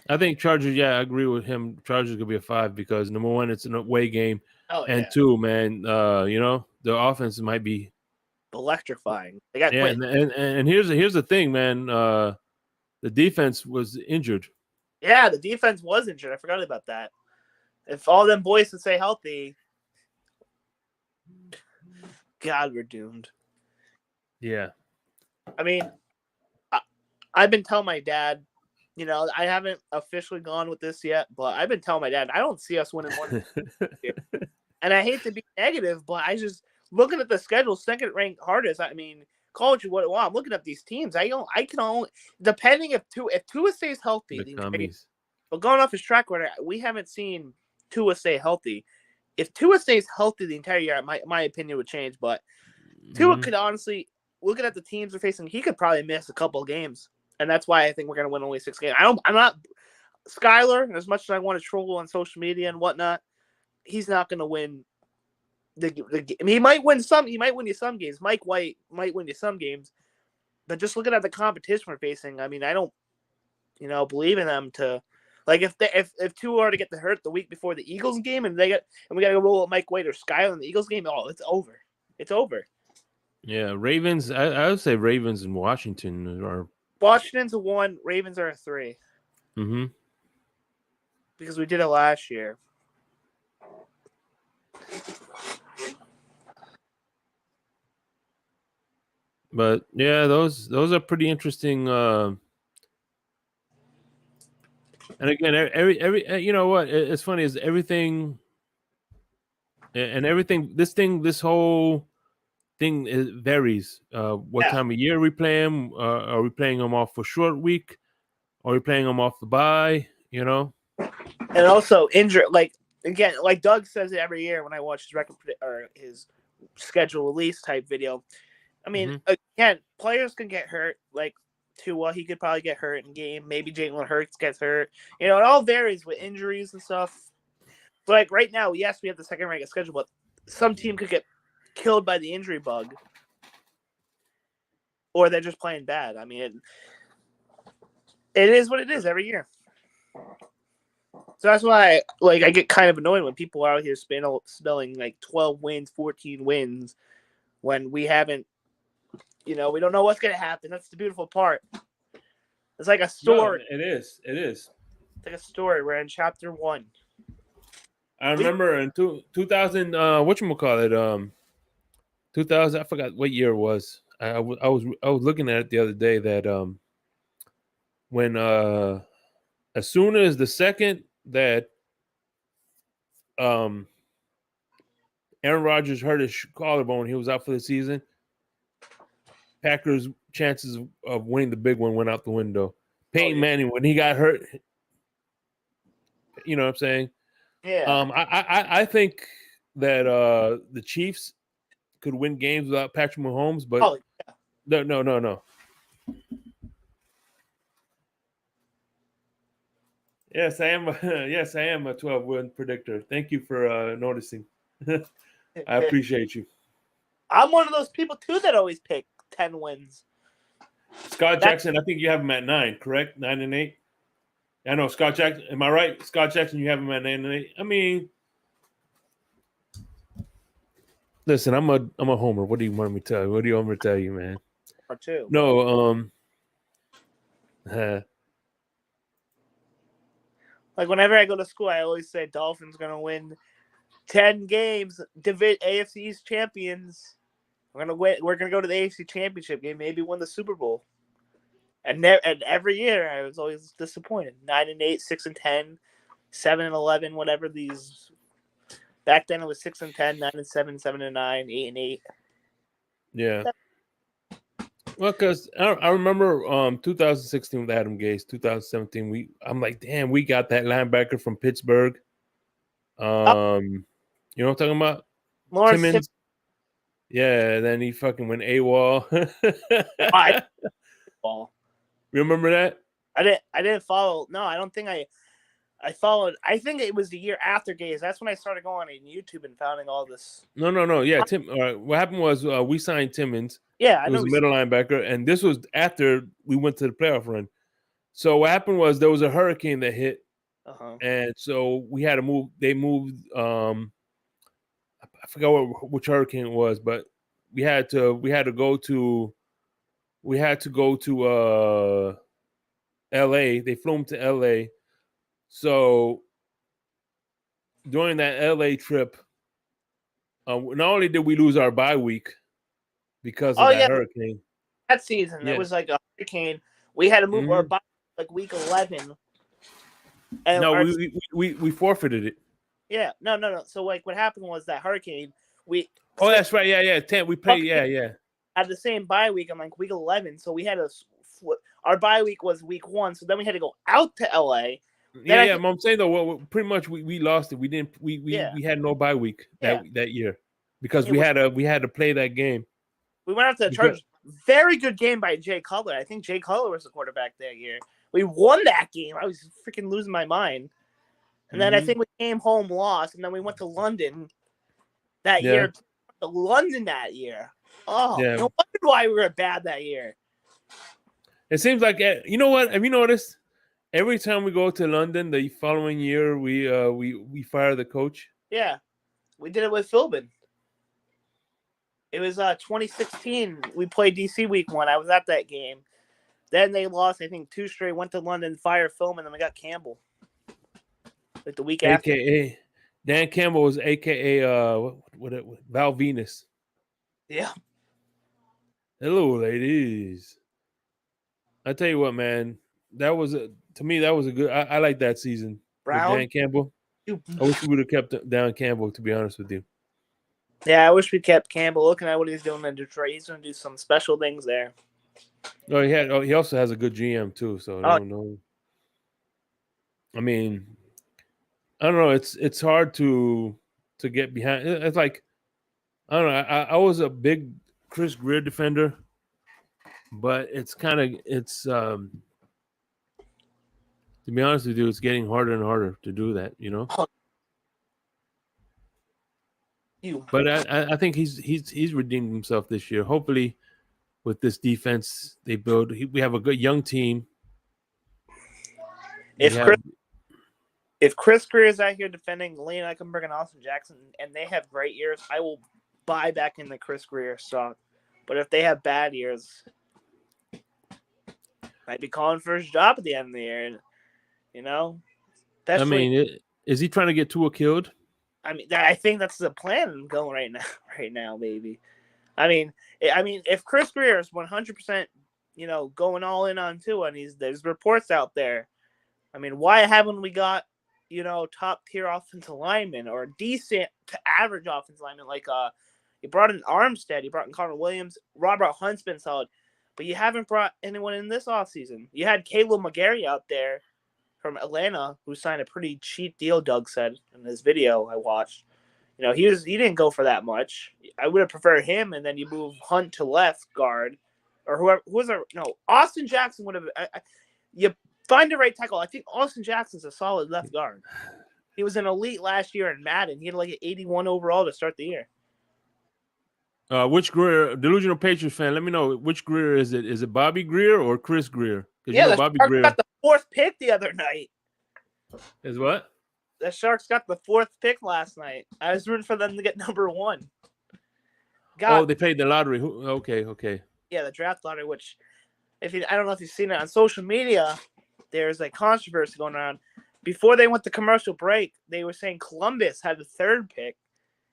I think Chargers. Yeah, I agree with him. Chargers could be a 5 because number 1, it's an away game, and 2, man, the offense might be electrifying. They got and here's the thing, man. The defense was injured. Yeah, the defense was injured. I forgot about that. If all them boys would stay healthy, God, we're doomed. Yeah. I mean, I've been telling my dad, I haven't officially gone with this yet, but I've been telling my dad, I don't see us winning one. And I hate to be negative, but I just, looking at the schedule, second ranked hardest, I mean, college, I'm looking at these teams. I can only, depending if Tua stays healthy, But going off his track record, we haven't seen Tua stay healthy. If Tua stays healthy the entire year, my opinion would change. But Tua could honestly, looking at the teams we're facing, he could probably miss a couple of games, and that's why I think we're going to win only 6 games. I'm not Skyler. As much as I want to troll on social media and whatnot, he's not going to win. He might win some. He might win you some games. Mike White might win you some games, but just looking at the competition we're facing, I mean, I don't, believe in them to. Like if Tua are to get the hurt the week before the Eagles game and we gotta go roll with Mike White or Skyler in the Eagles game, it's over. It's over. Yeah, Ravens. I would say Ravens and Washington are. Washington's a 1, Ravens are a 3. Mm-hmm. Because we did it last year. But yeah, those are pretty interesting. And again, every you know what? It's funny is everything, and everything. This whole thing varies. What time of year we play them? Are we playing them off for short week? Are we playing them off the bye? And also injury. Like Doug says it every year when I watch his record or his schedule release type video. I mean, again, players can get hurt. Like Tua, he could probably get hurt in game. Maybe Jalen Hurts gets hurt. It all varies with injuries and stuff. But like right now, yes, we have the second ranked schedule, but some team could get killed by the injury bug, or they're just playing bad. I mean, it is what it is every year. So that's why, I get kind of annoyed when people are out here spelling like 12 wins, 14 wins, when we haven't. We don't know what's going to happen. That's the beautiful part. It's like a story. No, it is. It's like a story. We're in chapter 1. I remember in 2000, whatchamacallit, 2000, I forgot what year it was. I was looking at it the other day that when as soon as the second that Aaron Rodgers hurt his collarbone, he was out for the season. Packers' chances of winning the big one went out the window. Peyton Manning, when he got hurt, you know what I'm saying? Yeah. I think that the Chiefs could win games without Patrick Mahomes, but no. Yes, I am. Yes, I am a 12-win predictor. Thank you for noticing. I appreciate you. I'm one of those people too that always pick 10 wins. Scott Jackson, I think you have him at 9, correct? 9 and 8. I know Scott Jackson. Am I right? Scott Jackson, you have him at 9 and 8. I mean, listen, I'm a homer. What do you want me to tell you? What do you want me to tell you, man? Or 2. No, like whenever I go to school, I always say Dolphins gonna win 10 games, AFC East champions. We're gonna go to the AFC Championship game, maybe win the Super Bowl. And every year I was always disappointed. 9 and 8, 6 and 10, 7 and 11, whatever these. Back then it was 6 and 10, 9 and 7, 7 and 9, 8 and 8. Yeah. Well, because I remember 2016 with Adam Gase, 2017. I'm like, damn, we got that linebacker from Pittsburgh. You know what I'm talking about? Lawrence Timmons. Yeah, then he fucking went AWOL. Remember that? I didn't follow. No, I don't think I followed. I think it was the year after Gase. That's when I started going on YouTube and finding all this. No. Yeah, Tim. What happened was we signed Timmons. Yeah, it was a middle linebacker, and this was after we went to the playoff run. So what happened was there was a hurricane that hit, and so we had to move. They moved. I forgot which hurricane it was, but we had to go to L.A. They flew him to L.A. So during that L.A. trip, not only did we lose our bye week because of that hurricane. That season, it was like a hurricane. We had to move our bye like week 11. And no, we forfeited it. Yeah, no. So like, what happened was that hurricane. That's right. Yeah. 10. We played. Yeah. Had the same bye week on like week 11, so we had our bye week was week 1. So then we had to go out to LA. Yeah. I'm saying though, well, pretty much we lost it. We didn't. We had no bye week that year because we had to play that game. We went out to the Chargers. Very good game by Jay Cutler. I think Jay Cutler was the quarterback that year. We won that game. I was freaking losing my mind. And then I think we came home, lost, and then we went to London that year. To London that year. Oh, no wonder why we were bad that year. It seems like, you know what? Have you noticed? Every time we go to London, the following year we fire the coach. Yeah, we did it with Philbin. It was 2016. We played DC week 1. I was at that game. Then they lost, I think, 2 straight. Went to London, fired Philbin, and then we got Campbell. Like the week after. AKA Dan Campbell was AKA Val Venus. Yeah. Hello, ladies. I tell you what, man. That was to me. That was a good. I like that season. Brown? With Dan Campbell. I wish we would have kept Dan Campbell. To be honest with you. Yeah, I wish we kept Campbell. Looking at what he's doing in Detroit, he's going to do some special things there. Oh, he also has a good GM too. So I don't know. I mean, I don't know. It's hard to get behind. It's like I don't know. I was a big Chris Greer defender, but it's to be honest with you, it's getting harder and harder to do that. You know. But I think he's redeemed himself this year. Hopefully, with this defense they build, we have a good young team. If Chris Greer is out here defending Lane Eichenberg and Austin Jackson, and they have great years, I will buy back in the Chris Greer stock. But if they have bad years, might be calling for his job at the end of the year. You know, is he trying to get Tua killed? I think that's the plan going right now, baby. I mean, if Chris Greer is 100%, going all in on Tua, and there's reports out there. I mean, why haven't we got, top tier offensive linemen or decent to average offensive linemen? Like, you brought in Armstead, you brought in Connor Williams, Robert Hunt's been solid, but you haven't brought anyone in this offseason. You had Caleb McGarry out there from Atlanta, who signed a pretty cheap deal, Doug said in his video I watched. He didn't go for that much. I would have preferred him, and then you move Hunt to left guard, or whoever. Austin Jackson would have. You find the right tackle. I think Austin Jackson's a solid left guard. He was an elite last year in Madden. He had like an 81 overall to start the year. Which Greer? Delusional Patriots fan, let me know which Greer is it? Is it Bobby Greer or Chris Greer? Yeah, Bobby Greer got the 4th pick the other night. Is what? The Sharks got the 4th pick last night. I was rooting for them to get number 1. They paid the lottery. Okay. Yeah, the draft lottery. Which, I don't know if you've seen it on social media. There's a controversy going around. Before they went to commercial break, they were saying Columbus had the 3rd pick,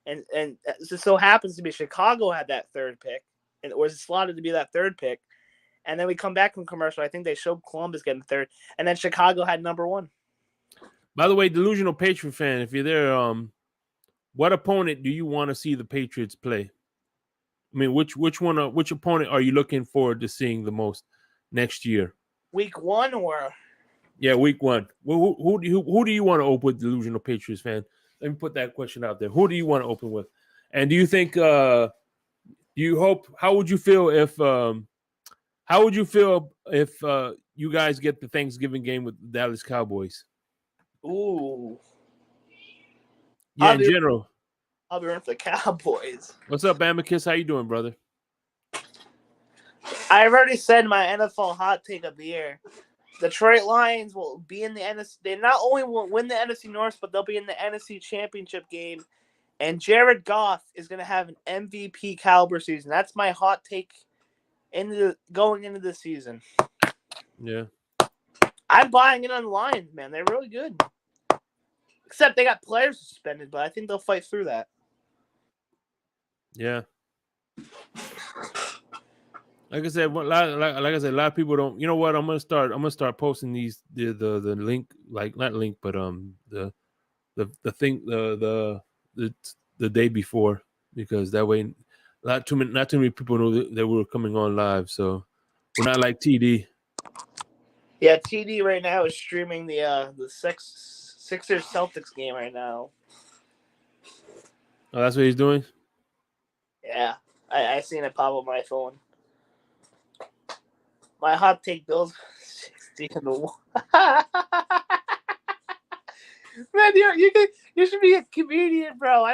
and it just so happens to be Chicago had that 3rd pick, and it was slotted to be that 3rd pick. And then we come back from commercial. I think they showed Columbus getting 3rd, and then Chicago had number 1. By the way, Delusional Patriot fan, if you're there, what opponent do you want to see the Patriots play? I mean, which opponent are you looking forward to seeing the most next year? Week 1 or? Yeah, week 1. Who do you want to open with, Delusional Patriots fan? Let me put that question out there. Who do you want to open with? And do you think? How would you feel if? How would you feel if you guys get the Thanksgiving game with the Dallas Cowboys? Ooh. Yeah, in general. I'll be rooting for the Cowboys. What's up, Amicus? How you doing, brother? I've already said my NFL hot take of the year. Detroit Lions will be in the NFC. They not only will win the NFC North, but they'll be in the NFC Championship game. And Jared Goff is going to have an MVP caliber season. That's my hot take going into the season. Yeah. I'm buying it on the Lions, man. They're really good. Except they got players suspended, but I think they'll fight through that. Yeah. Like I said, a lot of people don't. You know what? I'm gonna start posting these the link, like not link, but the thing the day before, because that way not too many people know that we're coming on live. So we're not like TD. Yeah, TD right now is streaming the Sixers Celtics game right now. Oh, that's what he's doing. Yeah, I seen it pop on my phone. My hot take: Bills 16-1. Man, you should be a comedian, bro.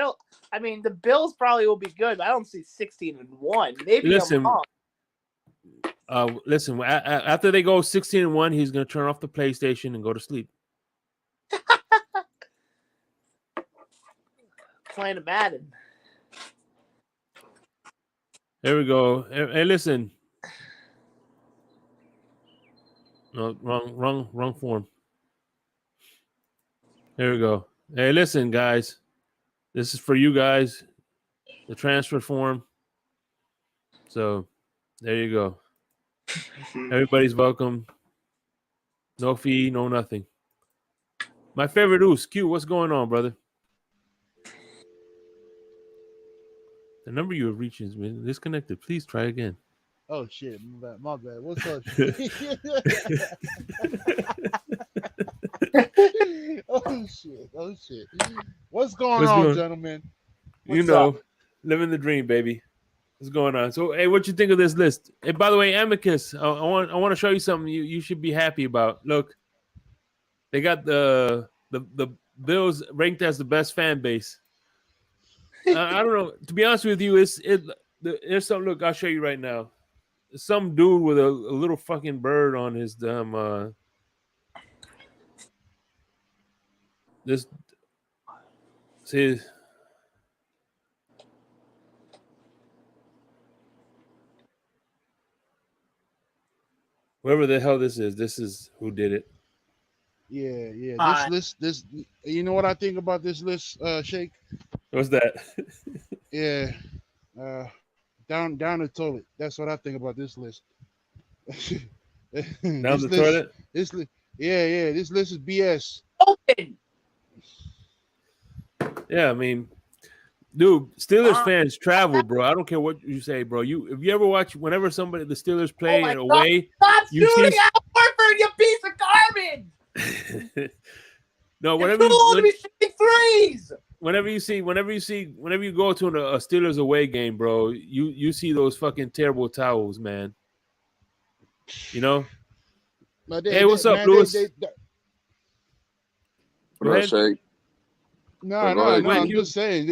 I mean, the Bills probably will be good, but I don't see 16-1. Maybe I'm Listen, wrong. listen. After they go 16-1, he's gonna turn off the PlayStation and go to sleep. Playing a Madden. Here we go. Hey, listen. No, wrong form. Here we go. Hey, listen, guys. This is for you guys. The transfer form. So, there you go. Everybody's welcome. No fee, no nothing. My favorite Oos, Q, what's going on, brother? The number you have reached has been disconnected. Please try again. Oh shit, my bad. What's up? Oh shit. What's going on, gentlemen? What's up? Living the dream, baby. What's going on? So, hey, what you think of this list? Hey, by the way, Amicus, I want to show you something you should be happy about. Look, they got the Bills ranked as the best fan base. I don't know. To be honest with you, there's some. Look, I'll show you right now. Some dude with a little fucking bird on his this. See. Whoever the hell this is who did it. Yeah. This you know what I think about this list, Shake? What's that? Yeah. Down the toilet. That's what I think about this list. Down the toilet? This list is BS. Open. Yeah, I mean, dude, Steelers fans travel, bro. I don't care what you say, bro. If you ever watch whenever the Steelers play away, stop shooting Al Horford, you piece of garbage. No, whenever you go to a Steelers away game, bro, you see those fucking terrible towels, man. You know? Hey, what's up, Lewis? What up, Shake? No, I'm just saying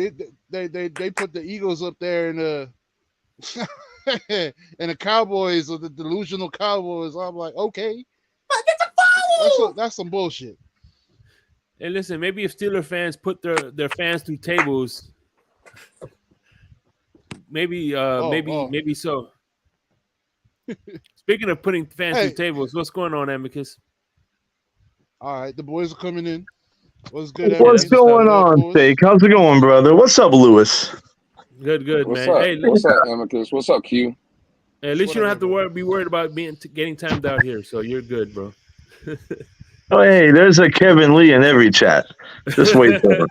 they put the Eagles up there and and the Cowboys or the delusional Cowboys. I'm like, okay, that's a foul. That's some bullshit. Hey, listen, maybe if Steeler fans put their fans through tables, maybe so. Speaking of putting fans through tables, what's going on, Amicus? All right, the boys are coming in. What's good? What's going on, Jake? How's it going, brother? What's up, Lewis? Good, what's man. Up? Hey, what's up, Amicus? What's up, Q? Hey, at least you don't have to be worried about getting timed out here, so you're good, bro. Oh, hey, there's a Kevin Lee in every chat. Just wait for him.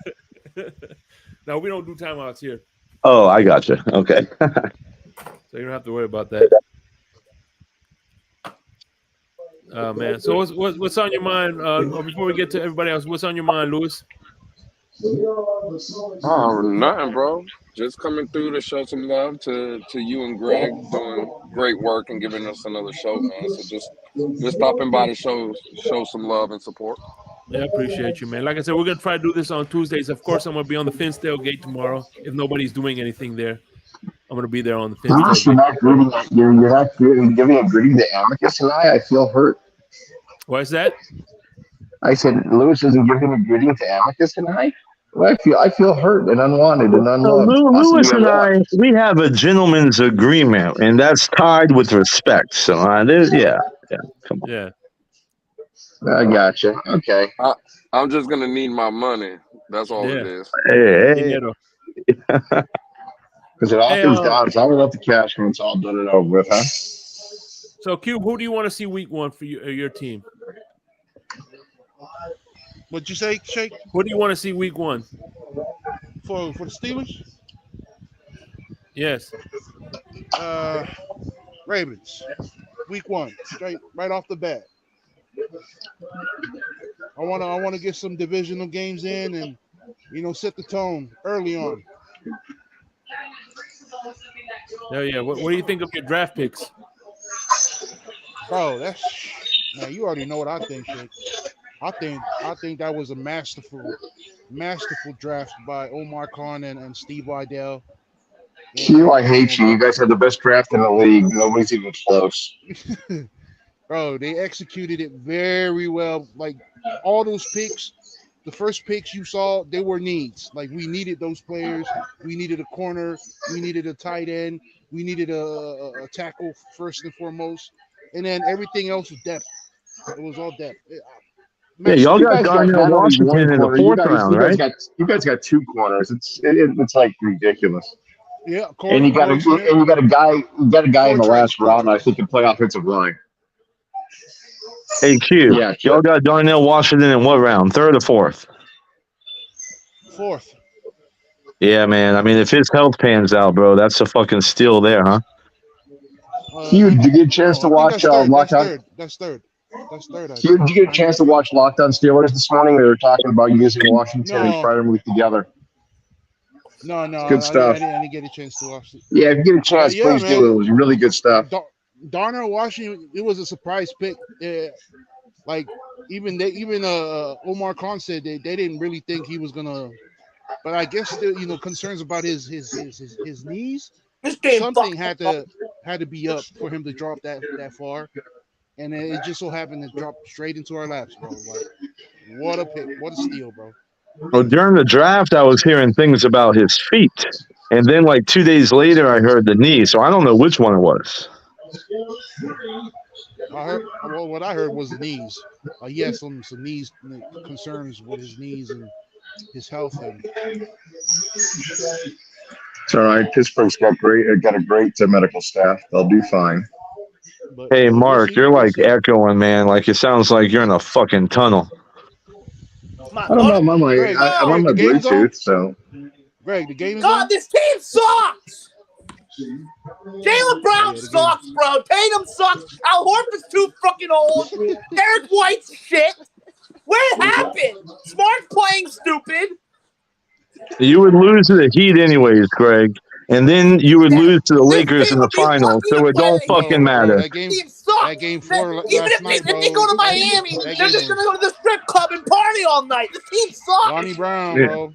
No, we don't do timeouts here. Oh, I gotcha. Okay. So you don't have to worry about that. Man. So what's on your mind? Before we get to everybody else, what's on your mind, Lewis? Oh, nothing, bro. Just coming through to show some love to you and Greg, doing great work and giving us another show, man. So just stopping by to show some love and support. Yeah, I appreciate you, man. Like I said, we're gonna try to do this on Tuesdays. Of course, I'm gonna be on the Finsdale Gate tomorrow. If nobody's doing anything there, I'm gonna be there on the Finsdale Gate. You're not giving a greeting to Amicus and I feel hurt. Why is that? I said Lewis isn't giving a greeting to Amicus and I. Well, I feel hurt and unwanted and unloved. Lewis and I, we have a gentleman's agreement, and that's tied with respect. So, yeah, come on. Yeah. I gotcha. Okay. I'm just gonna need my money. That's all it is. Hey. Because it all comes down. So I would love the cash when it's all done and over with, huh? So, Cube, who do you want to see week one for your team? What'd you say, Shake? Who do you want to see week one? For the Steelers? Yes. Ravens. Week one. Straight right off the bat. I wanna get some divisional games in and set the tone early on. Yeah. What do you think of your draft picks? Bro, man, you already know what I think, Shake. I think that was a masterful draft by Omar Khan and Steve Vidal. Q, I hate you. You guys have the best draft in the league. Nobody's even close. Bro, they executed it very well. Like all those picks, the first picks you saw, they were needs. Like we needed those players. We needed a corner. We needed a tight end. We needed a tackle first and foremost. And then everything else was depth. It was all depth. Yeah, y'all got Darnell not Washington in the fourth round, you right? you guys got two corners. It's like ridiculous. Yeah, and you got a guy in the last round I think can play offensive line. Hey Q, yeah, y'all got Darnell Washington in what round? Third or fourth? Fourth. Yeah, man. I mean, if his health pans out, bro, that's a fucking steal there, huh? Q, did you get a chance to watch Lockdown? That's third. Q, did you get a chance to watch Lockdown Steelers this morning? We were talking about using Washington and Fryermuth together. No, good stuff. I didn't get a chance to watch it. Yeah, if you get a chance, please do. It was really good stuff. Darnell Washington, it was a surprise pick. Like even Omar Khan said they didn't really think he was gonna, but I guess concerns about his knees. Something had to be up for him to drop that far, and it just so happened to drop straight into our laps, bro. Like, what a pick, what a steal, bro. Well, during the draft, I was hearing things about his feet, and then like 2 days later, I heard the knee. So I don't know which one it was. What I heard was the knees. He had some knees concerns with his knees and his health. And it's all right. Pittsburgh's got a great medical staff. They'll do fine. But, hey, Mark, you're like echoing, man. Like it sounds like you're in a fucking tunnel. I don't know. I'm on my Bluetooth, so. Greg, the game is God, on? this team sucks! Jalen Brown sucks, bro. Tatum sucks. Al Horford's too fucking old. Derek White's shit. What happened? Smart's playing stupid. You would lose to the Heat anyways, Greg. And then you would lose to the Lakers in the finals, so it don't fucking matter. That game 4 last night, if they go to Miami, they're just going to go to the strip club and party all night. The team sucks. Lonnie Brown, bro.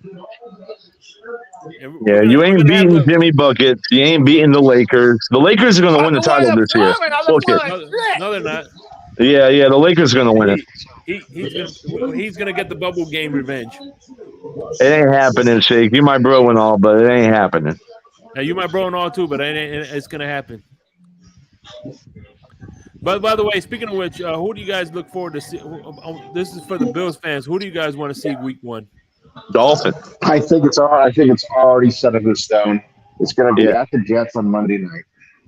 Yeah, you ain't beating Jimmy Buckets. You ain't beating the Lakers. The Lakers are going to win the title this year. Look it. No, they're not. Yeah, the Lakers are going to win it. He's gonna get the bubble game revenge. It ain't happening, Shake. You my bro and all, but it ain't happening. Now you my bro and all too, but it's gonna happen. But by the way, speaking of which, who do you guys look forward to see? This is for the Bills fans. Who do you guys want to see week 1? Dolphin. I think it's already set in stone. It's gonna be at the Jets on Monday night.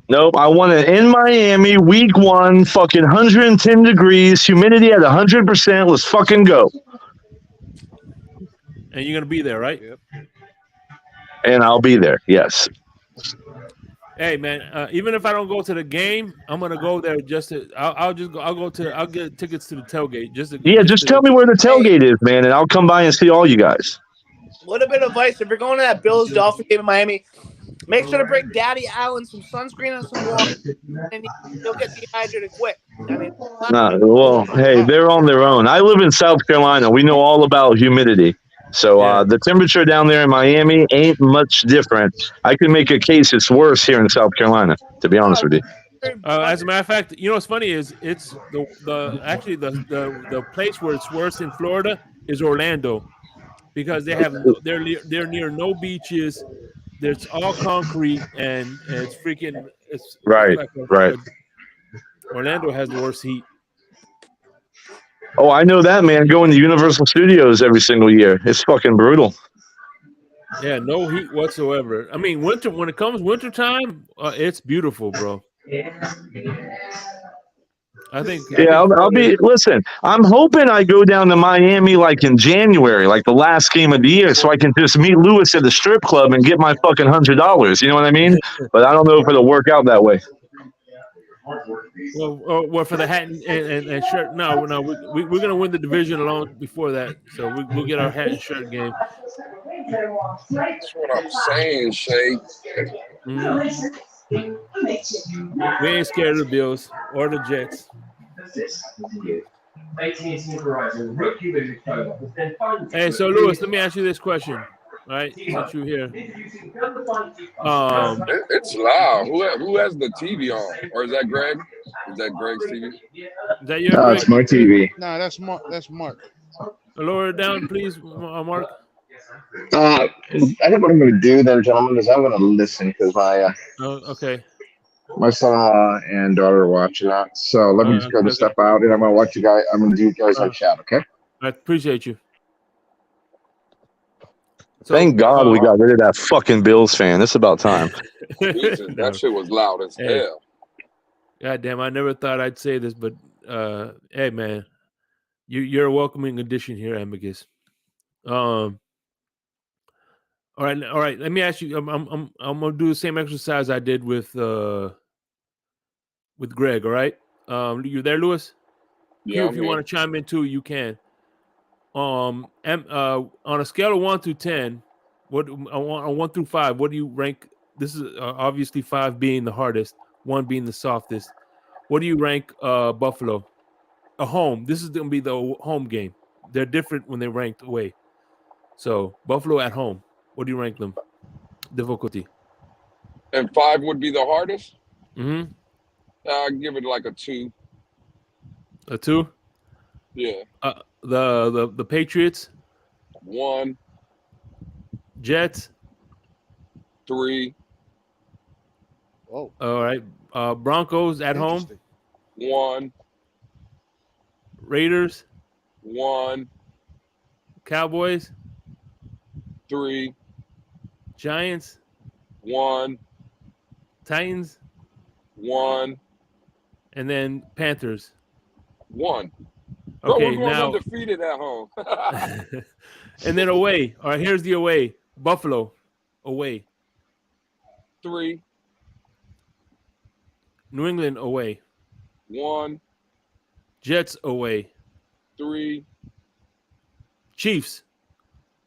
Nope, I want it in Miami, week 1, fucking 110 degrees, humidity at 100%. Let's fucking go. And you're gonna be there, right? Yep. And I'll be there. Yes. Hey man, even if I don't go to the game, I'm gonna go there just to. I'll get tickets to the tailgate. Just tell me where the tailgate is, man, and I'll come by and see all you guys. A little bit of advice: if you're going to that Bills Dolphin game in Miami, make sure to bring Daddy Allen some sunscreen and some water, and he'll get dehydrated quick. I mean, hey, they're on their own. I live in South Carolina. We know all about humidity. So the temperature down there in Miami ain't much different. I can make a case it's worse here in South Carolina, to be honest with you. As a matter of fact, you know what's funny is it's the place where it's worse in Florida is Orlando, because they're near no beaches. There's all concrete and it's freaking right. Orlando has the worst heat. Oh, I know that, man. Going to Universal Studios every single year. It's fucking brutal. Yeah, no heat whatsoever. I mean, when it comes wintertime, it's beautiful, bro. I think. I'll be. Listen, I'm hoping I go down to Miami like in January, like the last game of the year, so I can just meet Lewis at the strip club and get my fucking $100. You know what I mean? But I don't know if it'll work out that way. Well, for the hat and shirt. No, we're gonna win the division alone before that. So we'll get our hat and shirt game. That's what I'm saying, Shay. Mhm. We ain't scared of the Bills or the Jets. Hey, so Lewis, let me ask you this question, right? Since you're here, It's loud. Who has the TV on? Or is that Greg? Is that Greg's TV? is that your No, Greg? it's my TV. Nah, that's Mark. That's Mark. Lower it down, please, Mark. I think what I'm going to do then, gentlemen, is I'm going to listen because Okay. my son-in-law and daughter are watching that. So let me just go to Okay. step out, and I'm going to watch you guys. I'm going to do you guys on chat, okay? I appreciate you. So, Thank God we got rid of that fucking Bills fan. It's about time. Jesus, that shit was loud as hell. God damn, I never thought I'd say this, but hey man, you're a welcoming addition here, Amicus. All right. Let me ask you. I'm gonna do the same exercise I did with Greg. All right. You there, Lewis? Yeah, if you want to chime in too, you can. On a scale of 1 to 10, on 1 through 5, what do you rank? This is obviously 5 being the hardest, 1 being the softest. What do you rank Buffalo? A home. This is gonna be the home game. They're different when they're ranked away. So Buffalo at home. What do you rank them? Difficulty. And 5 would be the hardest? Mm-hmm. I'd give it like a 2. A 2? Yeah. The Patriots? 1. Jets? 3. Oh. All right. Broncos at home? 1. Raiders? 1. Cowboys? 3. Giants? 1. Titans? 1. And then Panthers? 1. Bro, Okay, we're going now undefeated at home. and then away. All right, here's the away. Buffalo away. 3. New England away. 1. Jets away. 3. Chiefs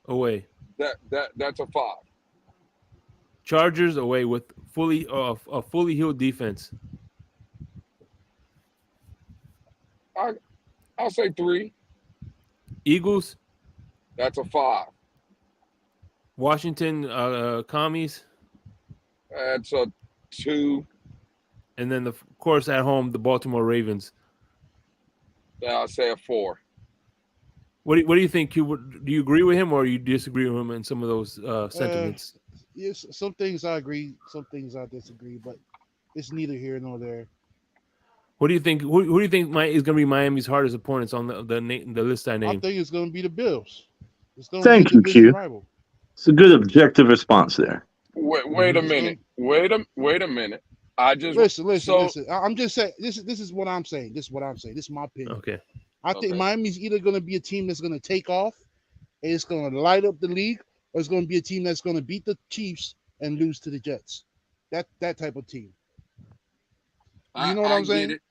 away. That's a 5. Chargers away with a fully healed defense. I'll say 3. Eagles. That's a 5. Washington Commies. That's a 2. And then of course at home the Baltimore Ravens. I'll say a 4. What do you think? Do you agree with him or you disagree with him in some of those sentiments? Yes, some things I agree, some things I disagree, but it's neither here nor there. What do you think? Who do you think is going to be Miami's hardest opponents on the list I named? I think it's going to be the Bills. It's going Thank to be you, Q. rival. It's a good objective response there. Wait a minute. Wait a minute. I just listen. I'm just saying this is what I'm saying. This is my opinion. Okay. I think Miami's either going to be a team that's going to take off and it's going to light up the league, or it's going to be a team that's going to beat the Chiefs and lose to the Jets. That type of team. You know what I'm saying? Get it.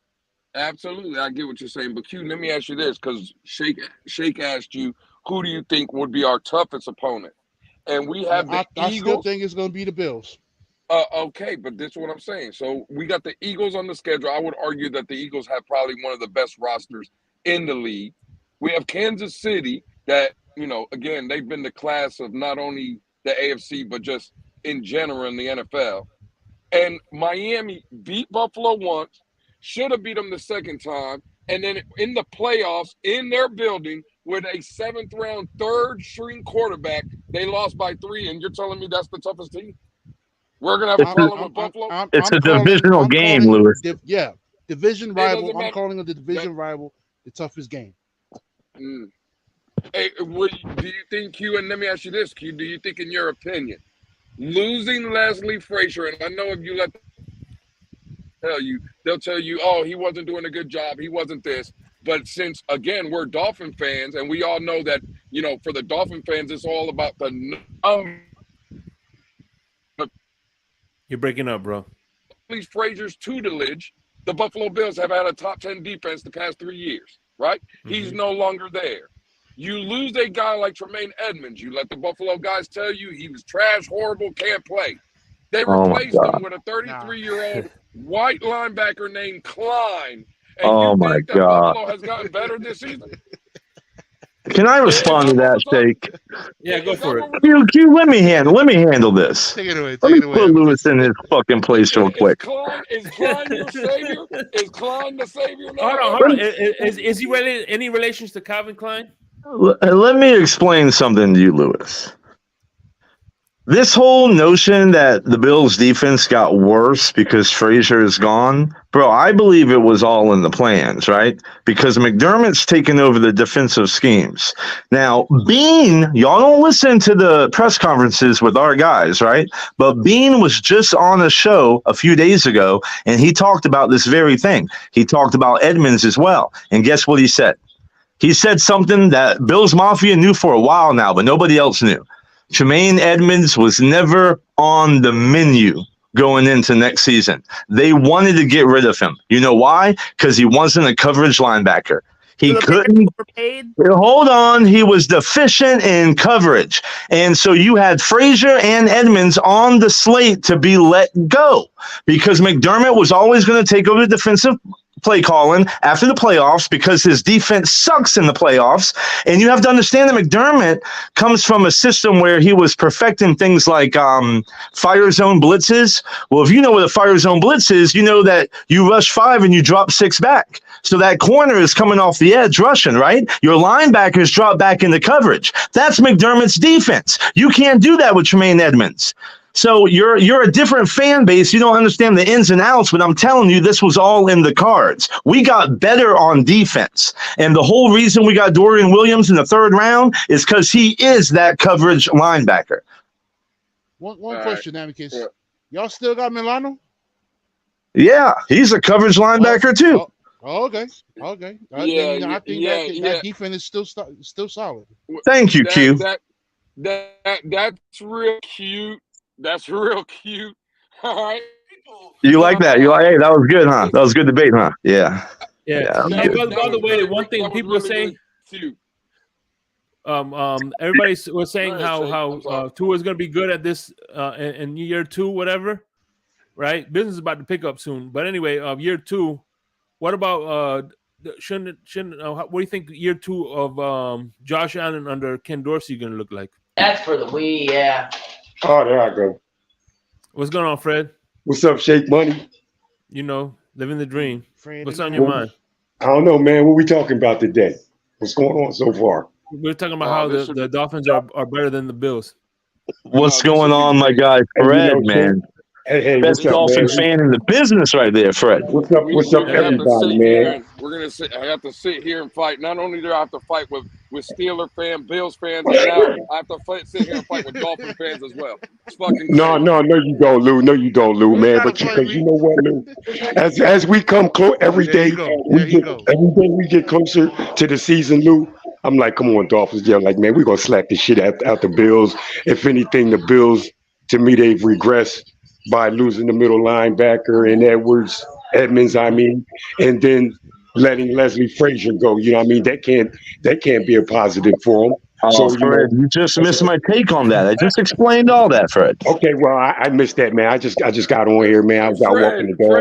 Absolutely, I get what you're saying. But Q, let me ask you this, because Shake asked you, who do you think would be our toughest opponent? And we have the Eagles. I still think it's going to be the Bills. Okay, but this is what I'm saying. So we got the Eagles on the schedule. I would argue that the Eagles have probably one of the best rosters in the league. We have Kansas City that, again, they've been the class of not only the AFC, but just in general in the NFL. And Miami beat Buffalo once, should have beat them the second time, and then in the playoffs, in their building, with a 7th-round, third-string quarterback, they lost by 3, and you're telling me that's the toughest team? We're going to have a problem with Buffalo? It's a divisional game, Lewis. Division rival. I'm calling it the division rival, the toughest game. Hey, do you think, Q, and let me ask you this, Q, do you think, in your opinion, losing Leslie Frazier, and I know if you let them they'll tell you, oh, he wasn't doing a good job, he wasn't this. But since, again, we're Dolphin fans, and we all know that, for the Dolphin fans, it's all about the You're breaking up, bro. Frazier's tutelage, the Buffalo Bills have had a top 10 defense the past 3 years, right? He's no longer there. You lose a guy like Tremaine Edmonds. You let the Buffalo guys tell you he was trash, horrible, can't play. They replaced him with a 33-year-old white linebacker named Klein. And you think that Buffalo has gotten better this season? Can I respond to that, Shake? Yeah, go for it. Q, let me handle this. Take it away. Let me put Lewis in his fucking place real quick. Is Klein your savior? Is Klein the savior now? Hold on. Is he any relations to Calvin Klein? Let me explain something to you, Lewis. This whole notion that the Bills' defense got worse because Frazier is gone, bro, I believe it was all in the plans, right? Because McDermott's taken over the defensive schemes. Now, Bean, y'all don't listen to the press conferences with our guys, right? But Bean was just on a show a few days ago, and he talked about this very thing. He talked about Edmonds as well. And guess what he said? He said something that Bills Mafia knew for a while now, but nobody else knew. Tremaine Edmonds was never on the menu going into next season. They wanted to get rid of him. You know why? Because he wasn't a coverage linebacker. He couldn't. Hold on. He was deficient in coverage. And so you had Frazier and Edmonds on the slate to be let go because McDermott was always going to take over the defensive play calling after the playoffs because his defense sucks in the playoffs. And you have to understand that McDermott comes from a system where he was perfecting things like fire zone blitzes. Well, if you know what a fire zone blitz is, you know that you rush 5 and you drop 6 back. So that corner is coming off the edge rushing, right? Your linebackers drop back into coverage. That's McDermott's defense. You can't do that with Tremaine Edmonds. So you're a different fan base. You don't understand the ins and outs, but I'm telling you, this was all in the cards. We got better on defense. And the whole reason we got Dorian Williams in the 3rd round is because he is that coverage linebacker. One question, Amicus. Y'all still got Milano? Yeah, he's a coverage linebacker too. Okay. I think that defense is still solid. Thank you, Q. That's real cute. That's real cute. All right. You like that? You like? Hey, that was good, huh? That was good debate, huh? Yeah. By the way, one thing people were saying. Everybody was saying how Tua is going to be good at this in year 2, whatever. Right? Business is about to pick up soon. But anyway, year 2. What about shouldn't? What do you think year 2 of Josh Allen under Ken Dorsey going to look like? That's for the Wii, yeah. Oh, there I go. What's going on, Fred? What's up, Shake Money? You know, living the dream. What's on your mind? I don't know, man. What we talking about today? What's going on so far? We're talking about how the Dolphins are better than the Bills. What's going on, my guy, Fred, man? Hey, best Dolphin fan in the business right there, Fred. What's up, everybody, man? I have to sit here and fight. Not only do I have to fight with Steeler fans, Bills fans, and now I have to sit here and fight with Dolphin fans as well. It's fucking no, you don't, Lou. No, you don't, Lou, man. But because you know what, Lou? As we come close every day, we get closer to the season, Lou. I'm like, come on, Dolphins. Yeah, like, man, we're gonna slap this shit out the Bills. If anything, the Bills, to me, they've regressed by losing the middle linebacker and Edmonds, and then letting Leslie Frazier go. You know what I mean? That can't be a positive for him. So, Fred, you just missed my take on that. I just explained all that, Fred. Okay, well, I missed that, man. I just got on here, man. I was out walking the dog.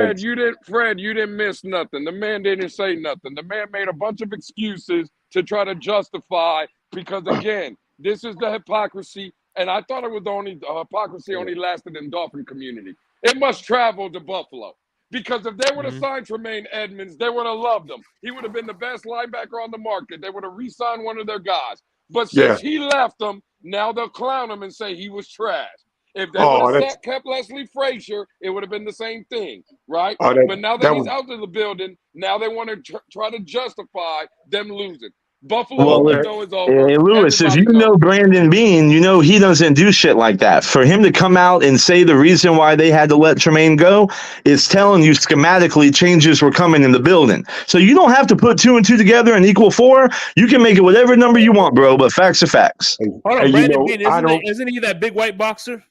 Fred, you didn't miss nothing. The man didn't say nothing. The man made a bunch of excuses to try to justify because, again, this is the hypocrisy. And I thought it was hypocrisy only lasted in Dolphin community. It must travel to Buffalo. Because if they would have signed Tremaine Edmonds, they would have loved him. He would have been the best linebacker on the market. They would have re-signed one of their guys. But since he left them, now they'll clown him and say he was trash. If they would have kept Leslie Frazier, it would have been the same thing, right? But now that he's out of the building, now they want to try to justify them losing. Buffalo window is over. Hey, Lewis, if you know Brandon Bean, you know he doesn't do shit like that. For him to come out and say the reason why they had to let Tremaine go is telling you schematically changes were coming in the building. So you don't have to put 2 and 2 together and equal 4. You can make it whatever number you want, bro, but facts are facts. Hold on, Brandon Bean, isn't he that big white boxer?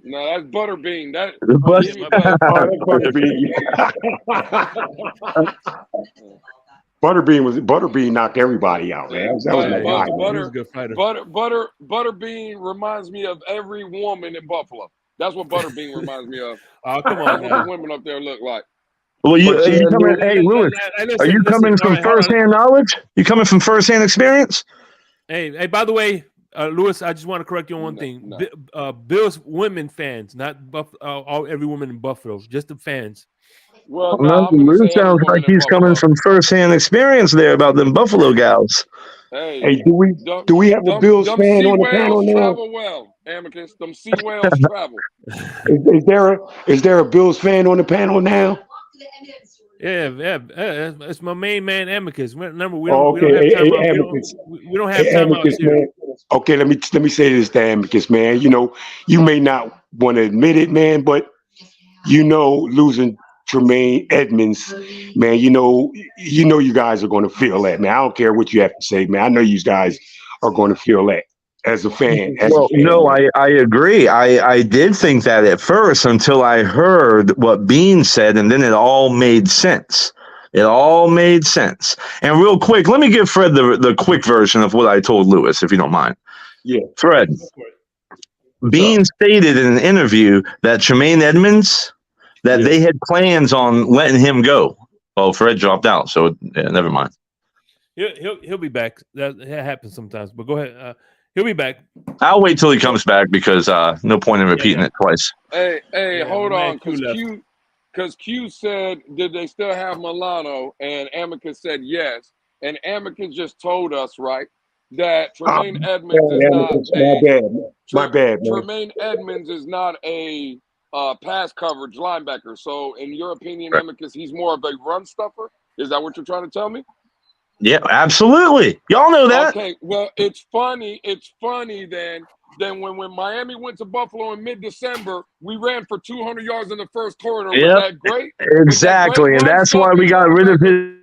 No, that's Butterbean. That But, give me that. Butterbean knocked everybody out, man. That was my guy. He was a good fighter. Butterbean reminds me of every woman in Buffalo. That's what Butterbean reminds me of. Oh, come That's on what now. the women up there look like. well, you But coming? Hey, Lewis, are you coming from firsthand knowledge? You coming from firsthand experience? Hey, by the way, Lewis, I just want to correct you on one thing. No. Bills women fans, not every woman in Buffalo, just the fans. Well, No, I'm gonna Lou say every sounds woman like in he's Buffalo. coming from firsthand experience there about them Buffalo gals. Hey, do we have a Bills fan on the panel now? Travel well, Amicus. Them sea whales travel. Is there a Bills fan on the panel now? Yeah, it's my main man, Amicus. Remember, we Oh, don't okay. have time Hey, out. Amicus. We don't have Hey, time out Amicus, here. man. Okay, let me say this to Amicus, man. You know, you may not want to admit it, man, but you know, losing Tremaine Edmonds, man, you know you guys are going to feel that, man. I don't care what you have to say, man. I know you guys are going to feel that as a fan. Well, no, I agree. I did think that at first until I heard what Bean said, and then it all made sense. It all made sense. And real quick, let me give Fred the quick version of what I told Lewis, if you don't mind. Yeah. Fred, Bean stated in an interview that Tremaine Edmonds, that they had plans on letting him go. Oh, Fred dropped out, so never mind. He'll be back. That happens sometimes. But go ahead. He'll be back. I'll wait till he comes back because no point in repeating it twice. Hey, hold on, because Q said, did they still have Milano? And Amicus said yes. And Amicus just told us, right, that Tremaine Edmonds is my bad, man. Tremaine Edmonds is not a pass coverage linebacker. So, in your opinion, Amicus, he's more of a run stuffer. Is that what you're trying to tell me? Yeah, absolutely. Y'all know that. Okay, well, it's funny. It's funny then when Miami went to Buffalo in mid-December, we ran for 200 yards in the first quarter. Yep. Was that great? Exactly, and that's why we got rid of his.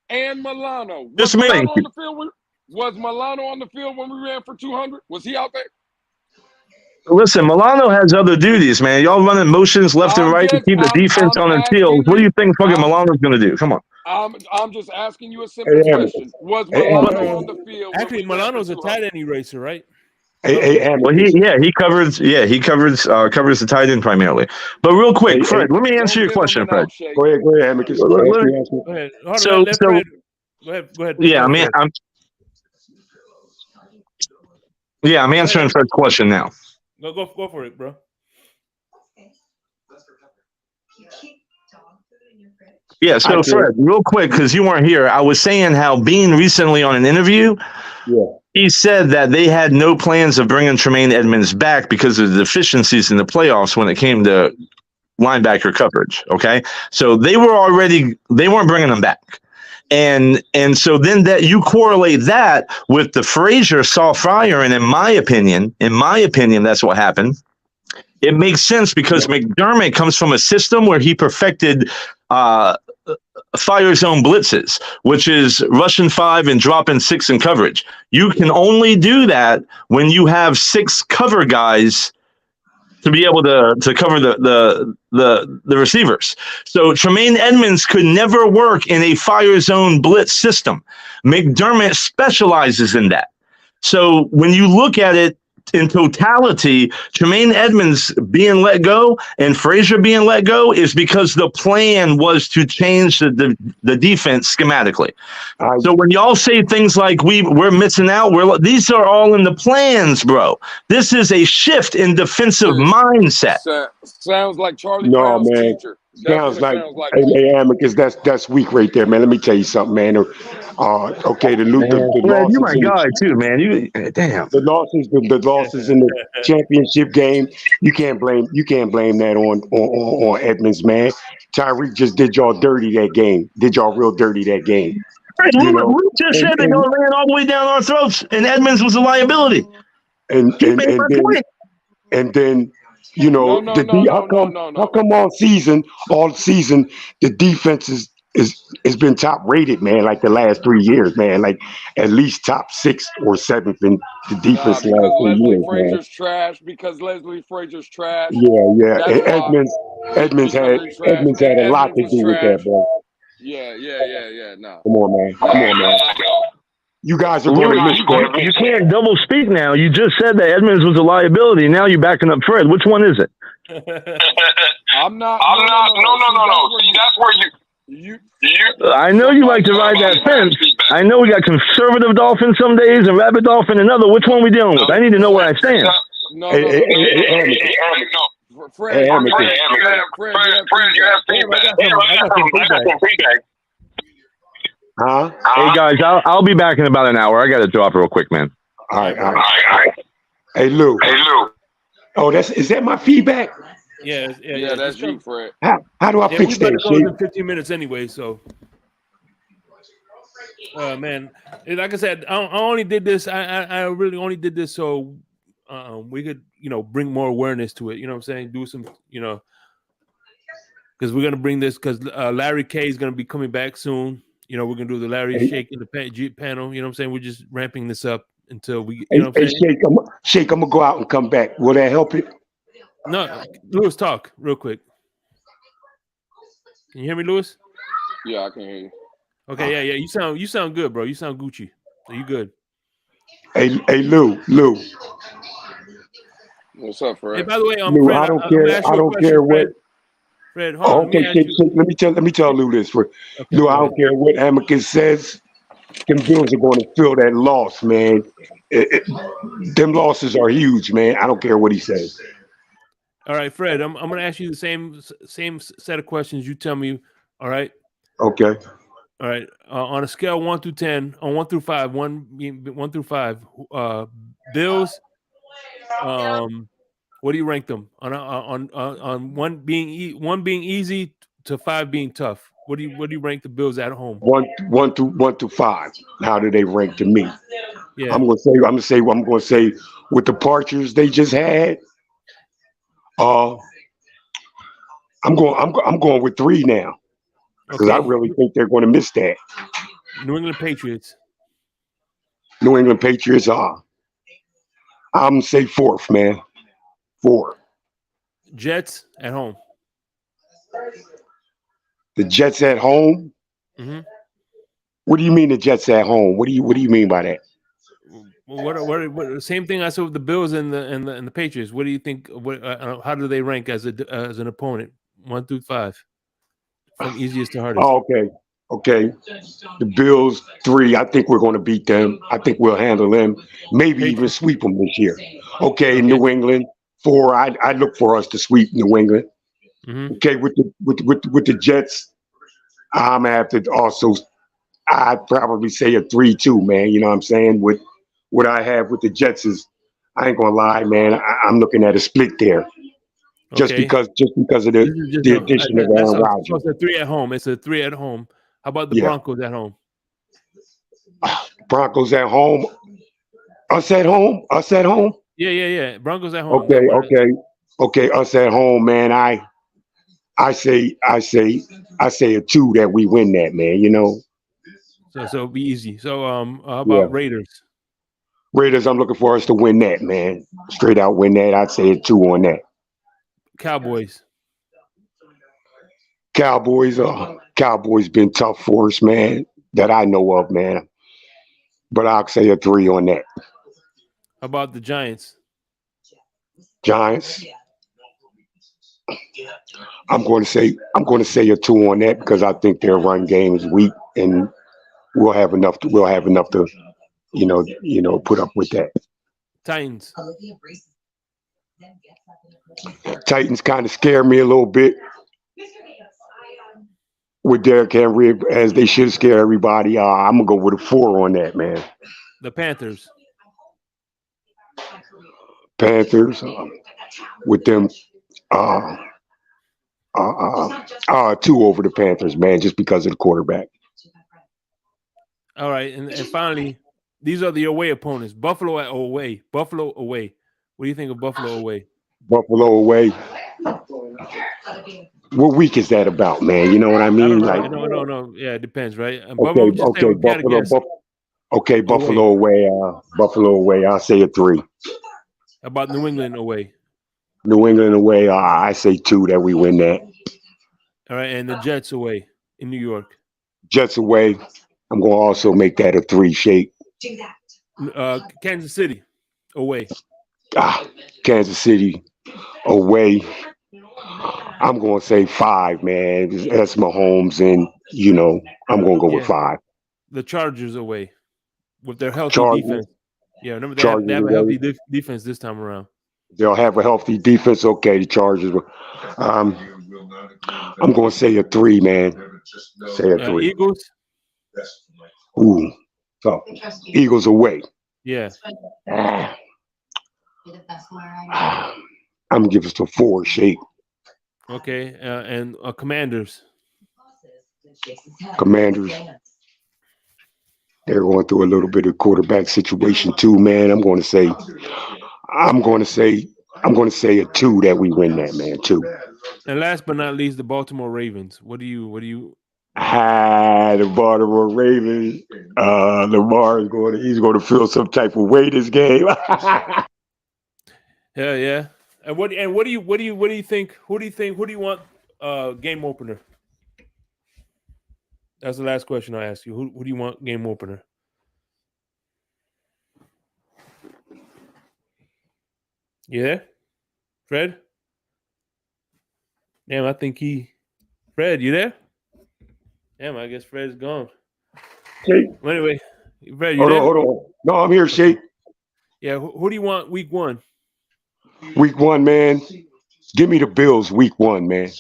And Milano. Was Milano on the field? Was Milano on the field when we ran for 200? Was he out there? Listen, Milano has other duties, man. Y'all running motions left and right to keep the defense on its heels. What do you think fucking Milano's going to do? Come on. I'm just asking you a simple question. Was Milano on the field? Actually, Milano's a tight end eraser, right? Well, he covers the tight end primarily. But real quick, Fred, let me answer your question, Fred. Go ahead, Amicus. Go ahead. Go ahead. Yeah, I'm answering Fred's question now. Go for it, bro. Yeah, so Fred, real quick, because you weren't here, I was saying how Bean recently on an interview, he said that they had no plans of bringing Tremaine Edmonds back because of the deficiencies in the playoffs when it came to linebacker coverage. Okay, so they weren't bringing him back. And so then that you correlate that with the Frazier saw fire, and in my opinion, that's what happened. It makes sense because McDermott comes from a system where he perfected fire zone blitzes, which is rushing 5 and dropping 6 in coverage. You can only do that when you have 6 cover guys to be able to cover the receivers. So Tremaine Edmonds could never work in a fire zone blitz system. McDermott specializes in that. So when you look at it in totality, Tremaine Edmonds being let go and Frazier being let go is because the plan was to change the defense schematically. So when y'all say things like we're missing out, these are all in the plans, bro. This is a shift in defensive mindset. Sounds like Charlie Brown's teacher. Sounds like hey, Amicus, that's weak right there, man. Let me tell you something, man. Okay, the losses. You my guy too, man. Damn. The losses in the championship game. You can't blame that on Edmonds, man. Tyreek just did y'all dirty that game. Did y'all real dirty that game. Right, Luke just said they ran all the way down our throats, and Edmonds was a liability. And then you know, how come all season the defenses it's been top rated, man. Like the last 3 years, man. Like at least top 6th or 7th in the defense the Because last 3 Leslie years, man. Frazier's trash. Because Leslie Frazier's trash. Yeah. That's And why. Edmonds Because had he's trash. a lot Edmonds to is do with that, trash. bro. Yeah. No. Come on, man. Come on, man. You guys are going to miss that. You can't double speak now. You just said that Edmonds was a liability. Now you're backing up Fred. Which one is it? I'm not. No. See, that's where you. I know you like to ride that fence. I know we got conservative Dolphins some days and rabid Dolphin another. Which one we dealing with? I need to know where I stand. No. Fred, you have feedback. Huh? Hey guys, I'll be back in about an hour. I got to drop real quick, man. All right. Hey Lou. Oh, is that my feedback? Yeah. That's you, Fred. How do I fix we that go shit? in 15 minutes anyway, so. Man, like I said, I only did this. I really only did this so we could, bring more awareness to it. You know what I'm saying? Do some, because we're gonna bring this because Larry K is gonna be coming back soon. We're gonna do the Larry Shake in the panel. You know what I'm saying? We're just ramping this up until we. You know what I'm saying? Shake, I'm gonna go out and come back. Will that help it? No, Lewis, talk real quick. Can you hear me, Lewis? Yeah, I can hear you. Okay, yeah. You sound good, bro. You sound Gucci. So you good? Hey, Lou. What's up, Fred? Hey, by the way, Lou, Fred, I don't care what. Fred, hold on. Okay, let me tell Lou this. Okay, Lou, I don't care what Amicus says. Them Bills are going to feel that loss, man. Them losses are huge, man. I don't care what he says. All right, Fred. I'm going to ask you the same set of questions. You tell me. All right. Okay. All right. On a scale 1 through 10, on 1 through 5, 1 through 5, Bills. What do you rank them on one being easy to 5 being tough? What do you rank the Bills at home? One through 5. How do they rank to me? Yeah. I'm gonna say with the departures they just had. I'm going with 3 now because I really think they're going to miss that. New England Patriots. I'm gonna say 4th, man. 4. Jets at home. The Jets at home. Mm-hmm. What do you mean the Jets at home? What do you mean by that? What same thing I said with the Bills and the Patriots. What do you think? How do they rank as an opponent? 1 through 5, from easiest to hardest. Oh, okay. The Bills 3. I think we're going to beat them. I think we'll handle them. Maybe even sweep them this year. Okay. New England 4. I look for us to sweep New England. Mm-hmm. Okay, with the Jets, I'm gonna have to also. I'd probably say a 3-2, man. You know what I'm saying? With what I have with the Jets is, I ain't gonna lie, man. I'm looking at a split there, just because of the addition of Aaron Rodgers. So it's a 3 at home. It's a 3 at home. How about the Broncos at home? Broncos at home. Us at home. Yeah. Broncos at home. Okay. Us at home, man. I say a 2 that we win that, man. So it'll be easy. So how about Raiders? Raiders, I'm looking for us to win that, man. Straight out win that. I'd say a 2 on that. Cowboys been tough for us, man, that I know of, man. But I'll say a 3 on that. How about the Giants? I'm going to say a 2 on that because I think their run game is weak and we'll have enough to put up with that. Titans kind of scare me a little bit with Derrick Henry, as they should scare everybody. I'm gonna go with a 4 on that, man. The Panthers with them 2 over the Panthers, man, just because of the quarterback. All right, and finally, these are the away opponents. Buffalo away. What do you think of Buffalo away? Buffalo away. What week is that about, man? You know what I I mean? don't know. Like, No. Yeah, it depends, right? But I'm okay, gonna just say, okay, if you had to Buffalo, guess, okay, away. Buffalo away. Buffalo away. I'll say a 3. About New England away. New England away. I say 2 that we win that. All right, and the Jets away in New York. Jets away. I'm gonna also make that a 3 shake. Kansas City away. Kansas City away. I'm gonna say 5, man. That's Mahomes, and I'm gonna go with Yeah, 5. the Chargers away with their healthy Chargers. defense. Yeah, remember they Chargers have a away. healthy defense this time around. They'll have a healthy defense. Okay, the Chargers. Um, I'm gonna say a 3, man. Say a 3. Eagles. Ooh, so Eagles away. Yeah. I'm gonna give it a 4 shake. Okay, and Commanders. Commanders. They're going through a little bit of quarterback situation too, man. I'm going to say a 2 that we win that, man. 2. And last but not least, the Baltimore Ravens. What do you? The Baltimore Ravens. Lamar he's going to feel some type of way this game. Hell yeah! And what do you think? Who do you want? Game opener. That's the last question I ask you. Who do you want game opener? You there, Fred? Damn, I think Fred, you there? Damn, I guess Fred's gone. Shake. Well, anyway, Fred, you there? Hold on. No, I'm here, Shake. Yeah, who do you want week 1? Week 1, man. Give me the Bills week 1, man.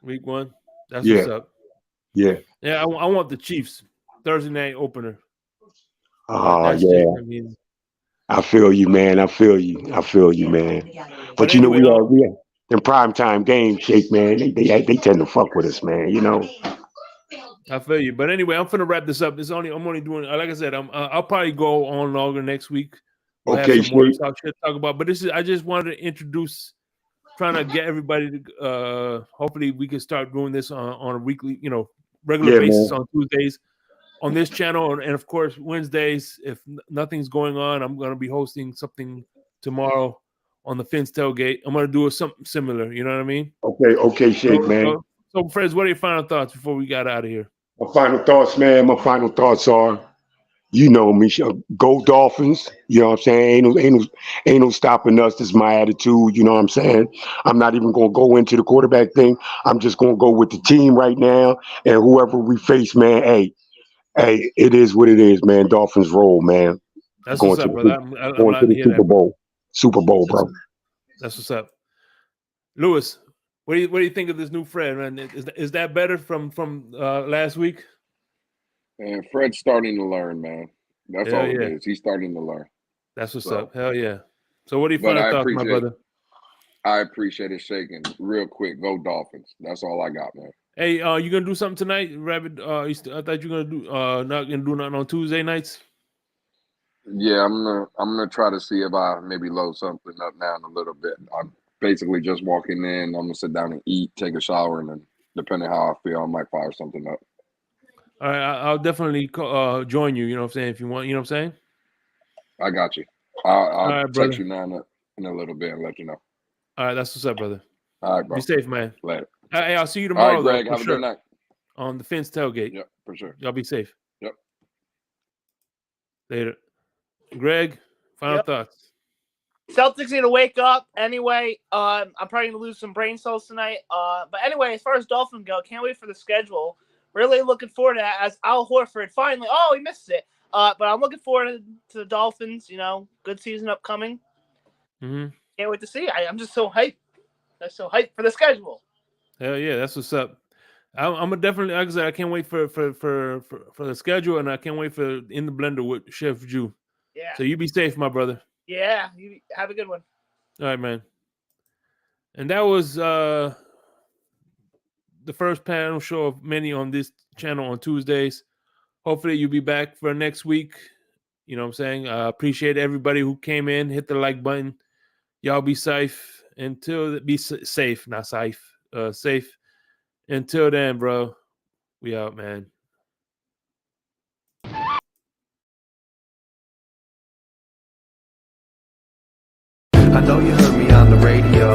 Week 1? That's what's up. Yeah. Yeah, I want the Chiefs Thursday night opener. Oh, yeah. I feel you, man. I feel you, man. But anyway, we are in prime time games, Shake, man. They tend to fuck with us, man. I feel you. But anyway, I'm finna wrap this up. I'm only doing, like I said, I'll probably go on longer next week. We'll have some more to talk about. But I just wanted to introduce, trying to get everybody to hopefully we can start doing this on a weekly, regular basis, man. On Tuesdays on this channel, and of course Wednesdays. If nothing's going on, I'm going to be hosting something tomorrow on the Finn's Tailgate. I'm going to do something similar. You know what I mean? Okay, Shake, man. So, Fred, what are your final thoughts before we got out of here? My final thoughts, man. My final thoughts are, you know me, go Dolphins. You know what I'm saying? Ain't no stopping us. This is my attitude. You know what I'm saying? I'm not even going to go into the quarterback thing. I'm just going to go with the team right now, and whoever we face, man. Hey, it is what it is, man. Dolphins roll, man. That's what's up, brother. I'm glad to hear that. Super Bowl, bro. That's what's up. Lewis, what do you think of this new Fred, man? Is that better from last week? And Fred's starting to learn, man. That's all it is. He's starting to learn. That's what's up. Hell yeah. So what do you final thoughts, my brother? I appreciate it, shaking. Real quick, go Dolphins. That's all I got, man. Hey, you gonna do something tonight, Rabbit? I thought you were gonna do not gonna do nothing on Tuesday nights. Yeah, I'm gonna try to see if I maybe load something up now in a little bit. I'm basically just walking in. I'm gonna sit down and eat, take a shower, and then depending how I feel, I might fire something up. All right, I'll definitely join you. You know what I'm saying? If you want, you know what I'm saying? I got you. I'll right, text you now in a little bit and let you know. All right, that's what's up, brother. All right, bro. Be safe, man. Later. Hey, I'll see you tomorrow. All right, Greg. Though, have a good night. On the Finn's Tailgate. Yep, for sure. Y'all be safe. Yep. Later. Greg, final thoughts. Celtics need to wake up anyway. I'm probably gonna lose some brain cells tonight. But anyway, as far as Dolphins go, can't wait for the schedule. Really looking forward to that. As Al Horford finally, he missed it. But I'm looking forward to the Dolphins. Good season upcoming. Mm-hmm. Can't wait to see. I'm just so hyped. I'm so hyped for the schedule. Hell yeah, that's what's up. I'm definitely, like I said, I can't wait for the schedule, and I can't wait for In the Blender with Chef Jew. Yeah. So you be safe, my brother. Yeah, you have a good one. All right, man. And that was the first panel show of many on this channel on Tuesdays. Hopefully you'll be back for next week. You know what I'm saying? I appreciate everybody who came in, hit the like button. Y'all be safe. be safe, not safe, safe. Until then, bro, we out, man. I know you heard me on the radio.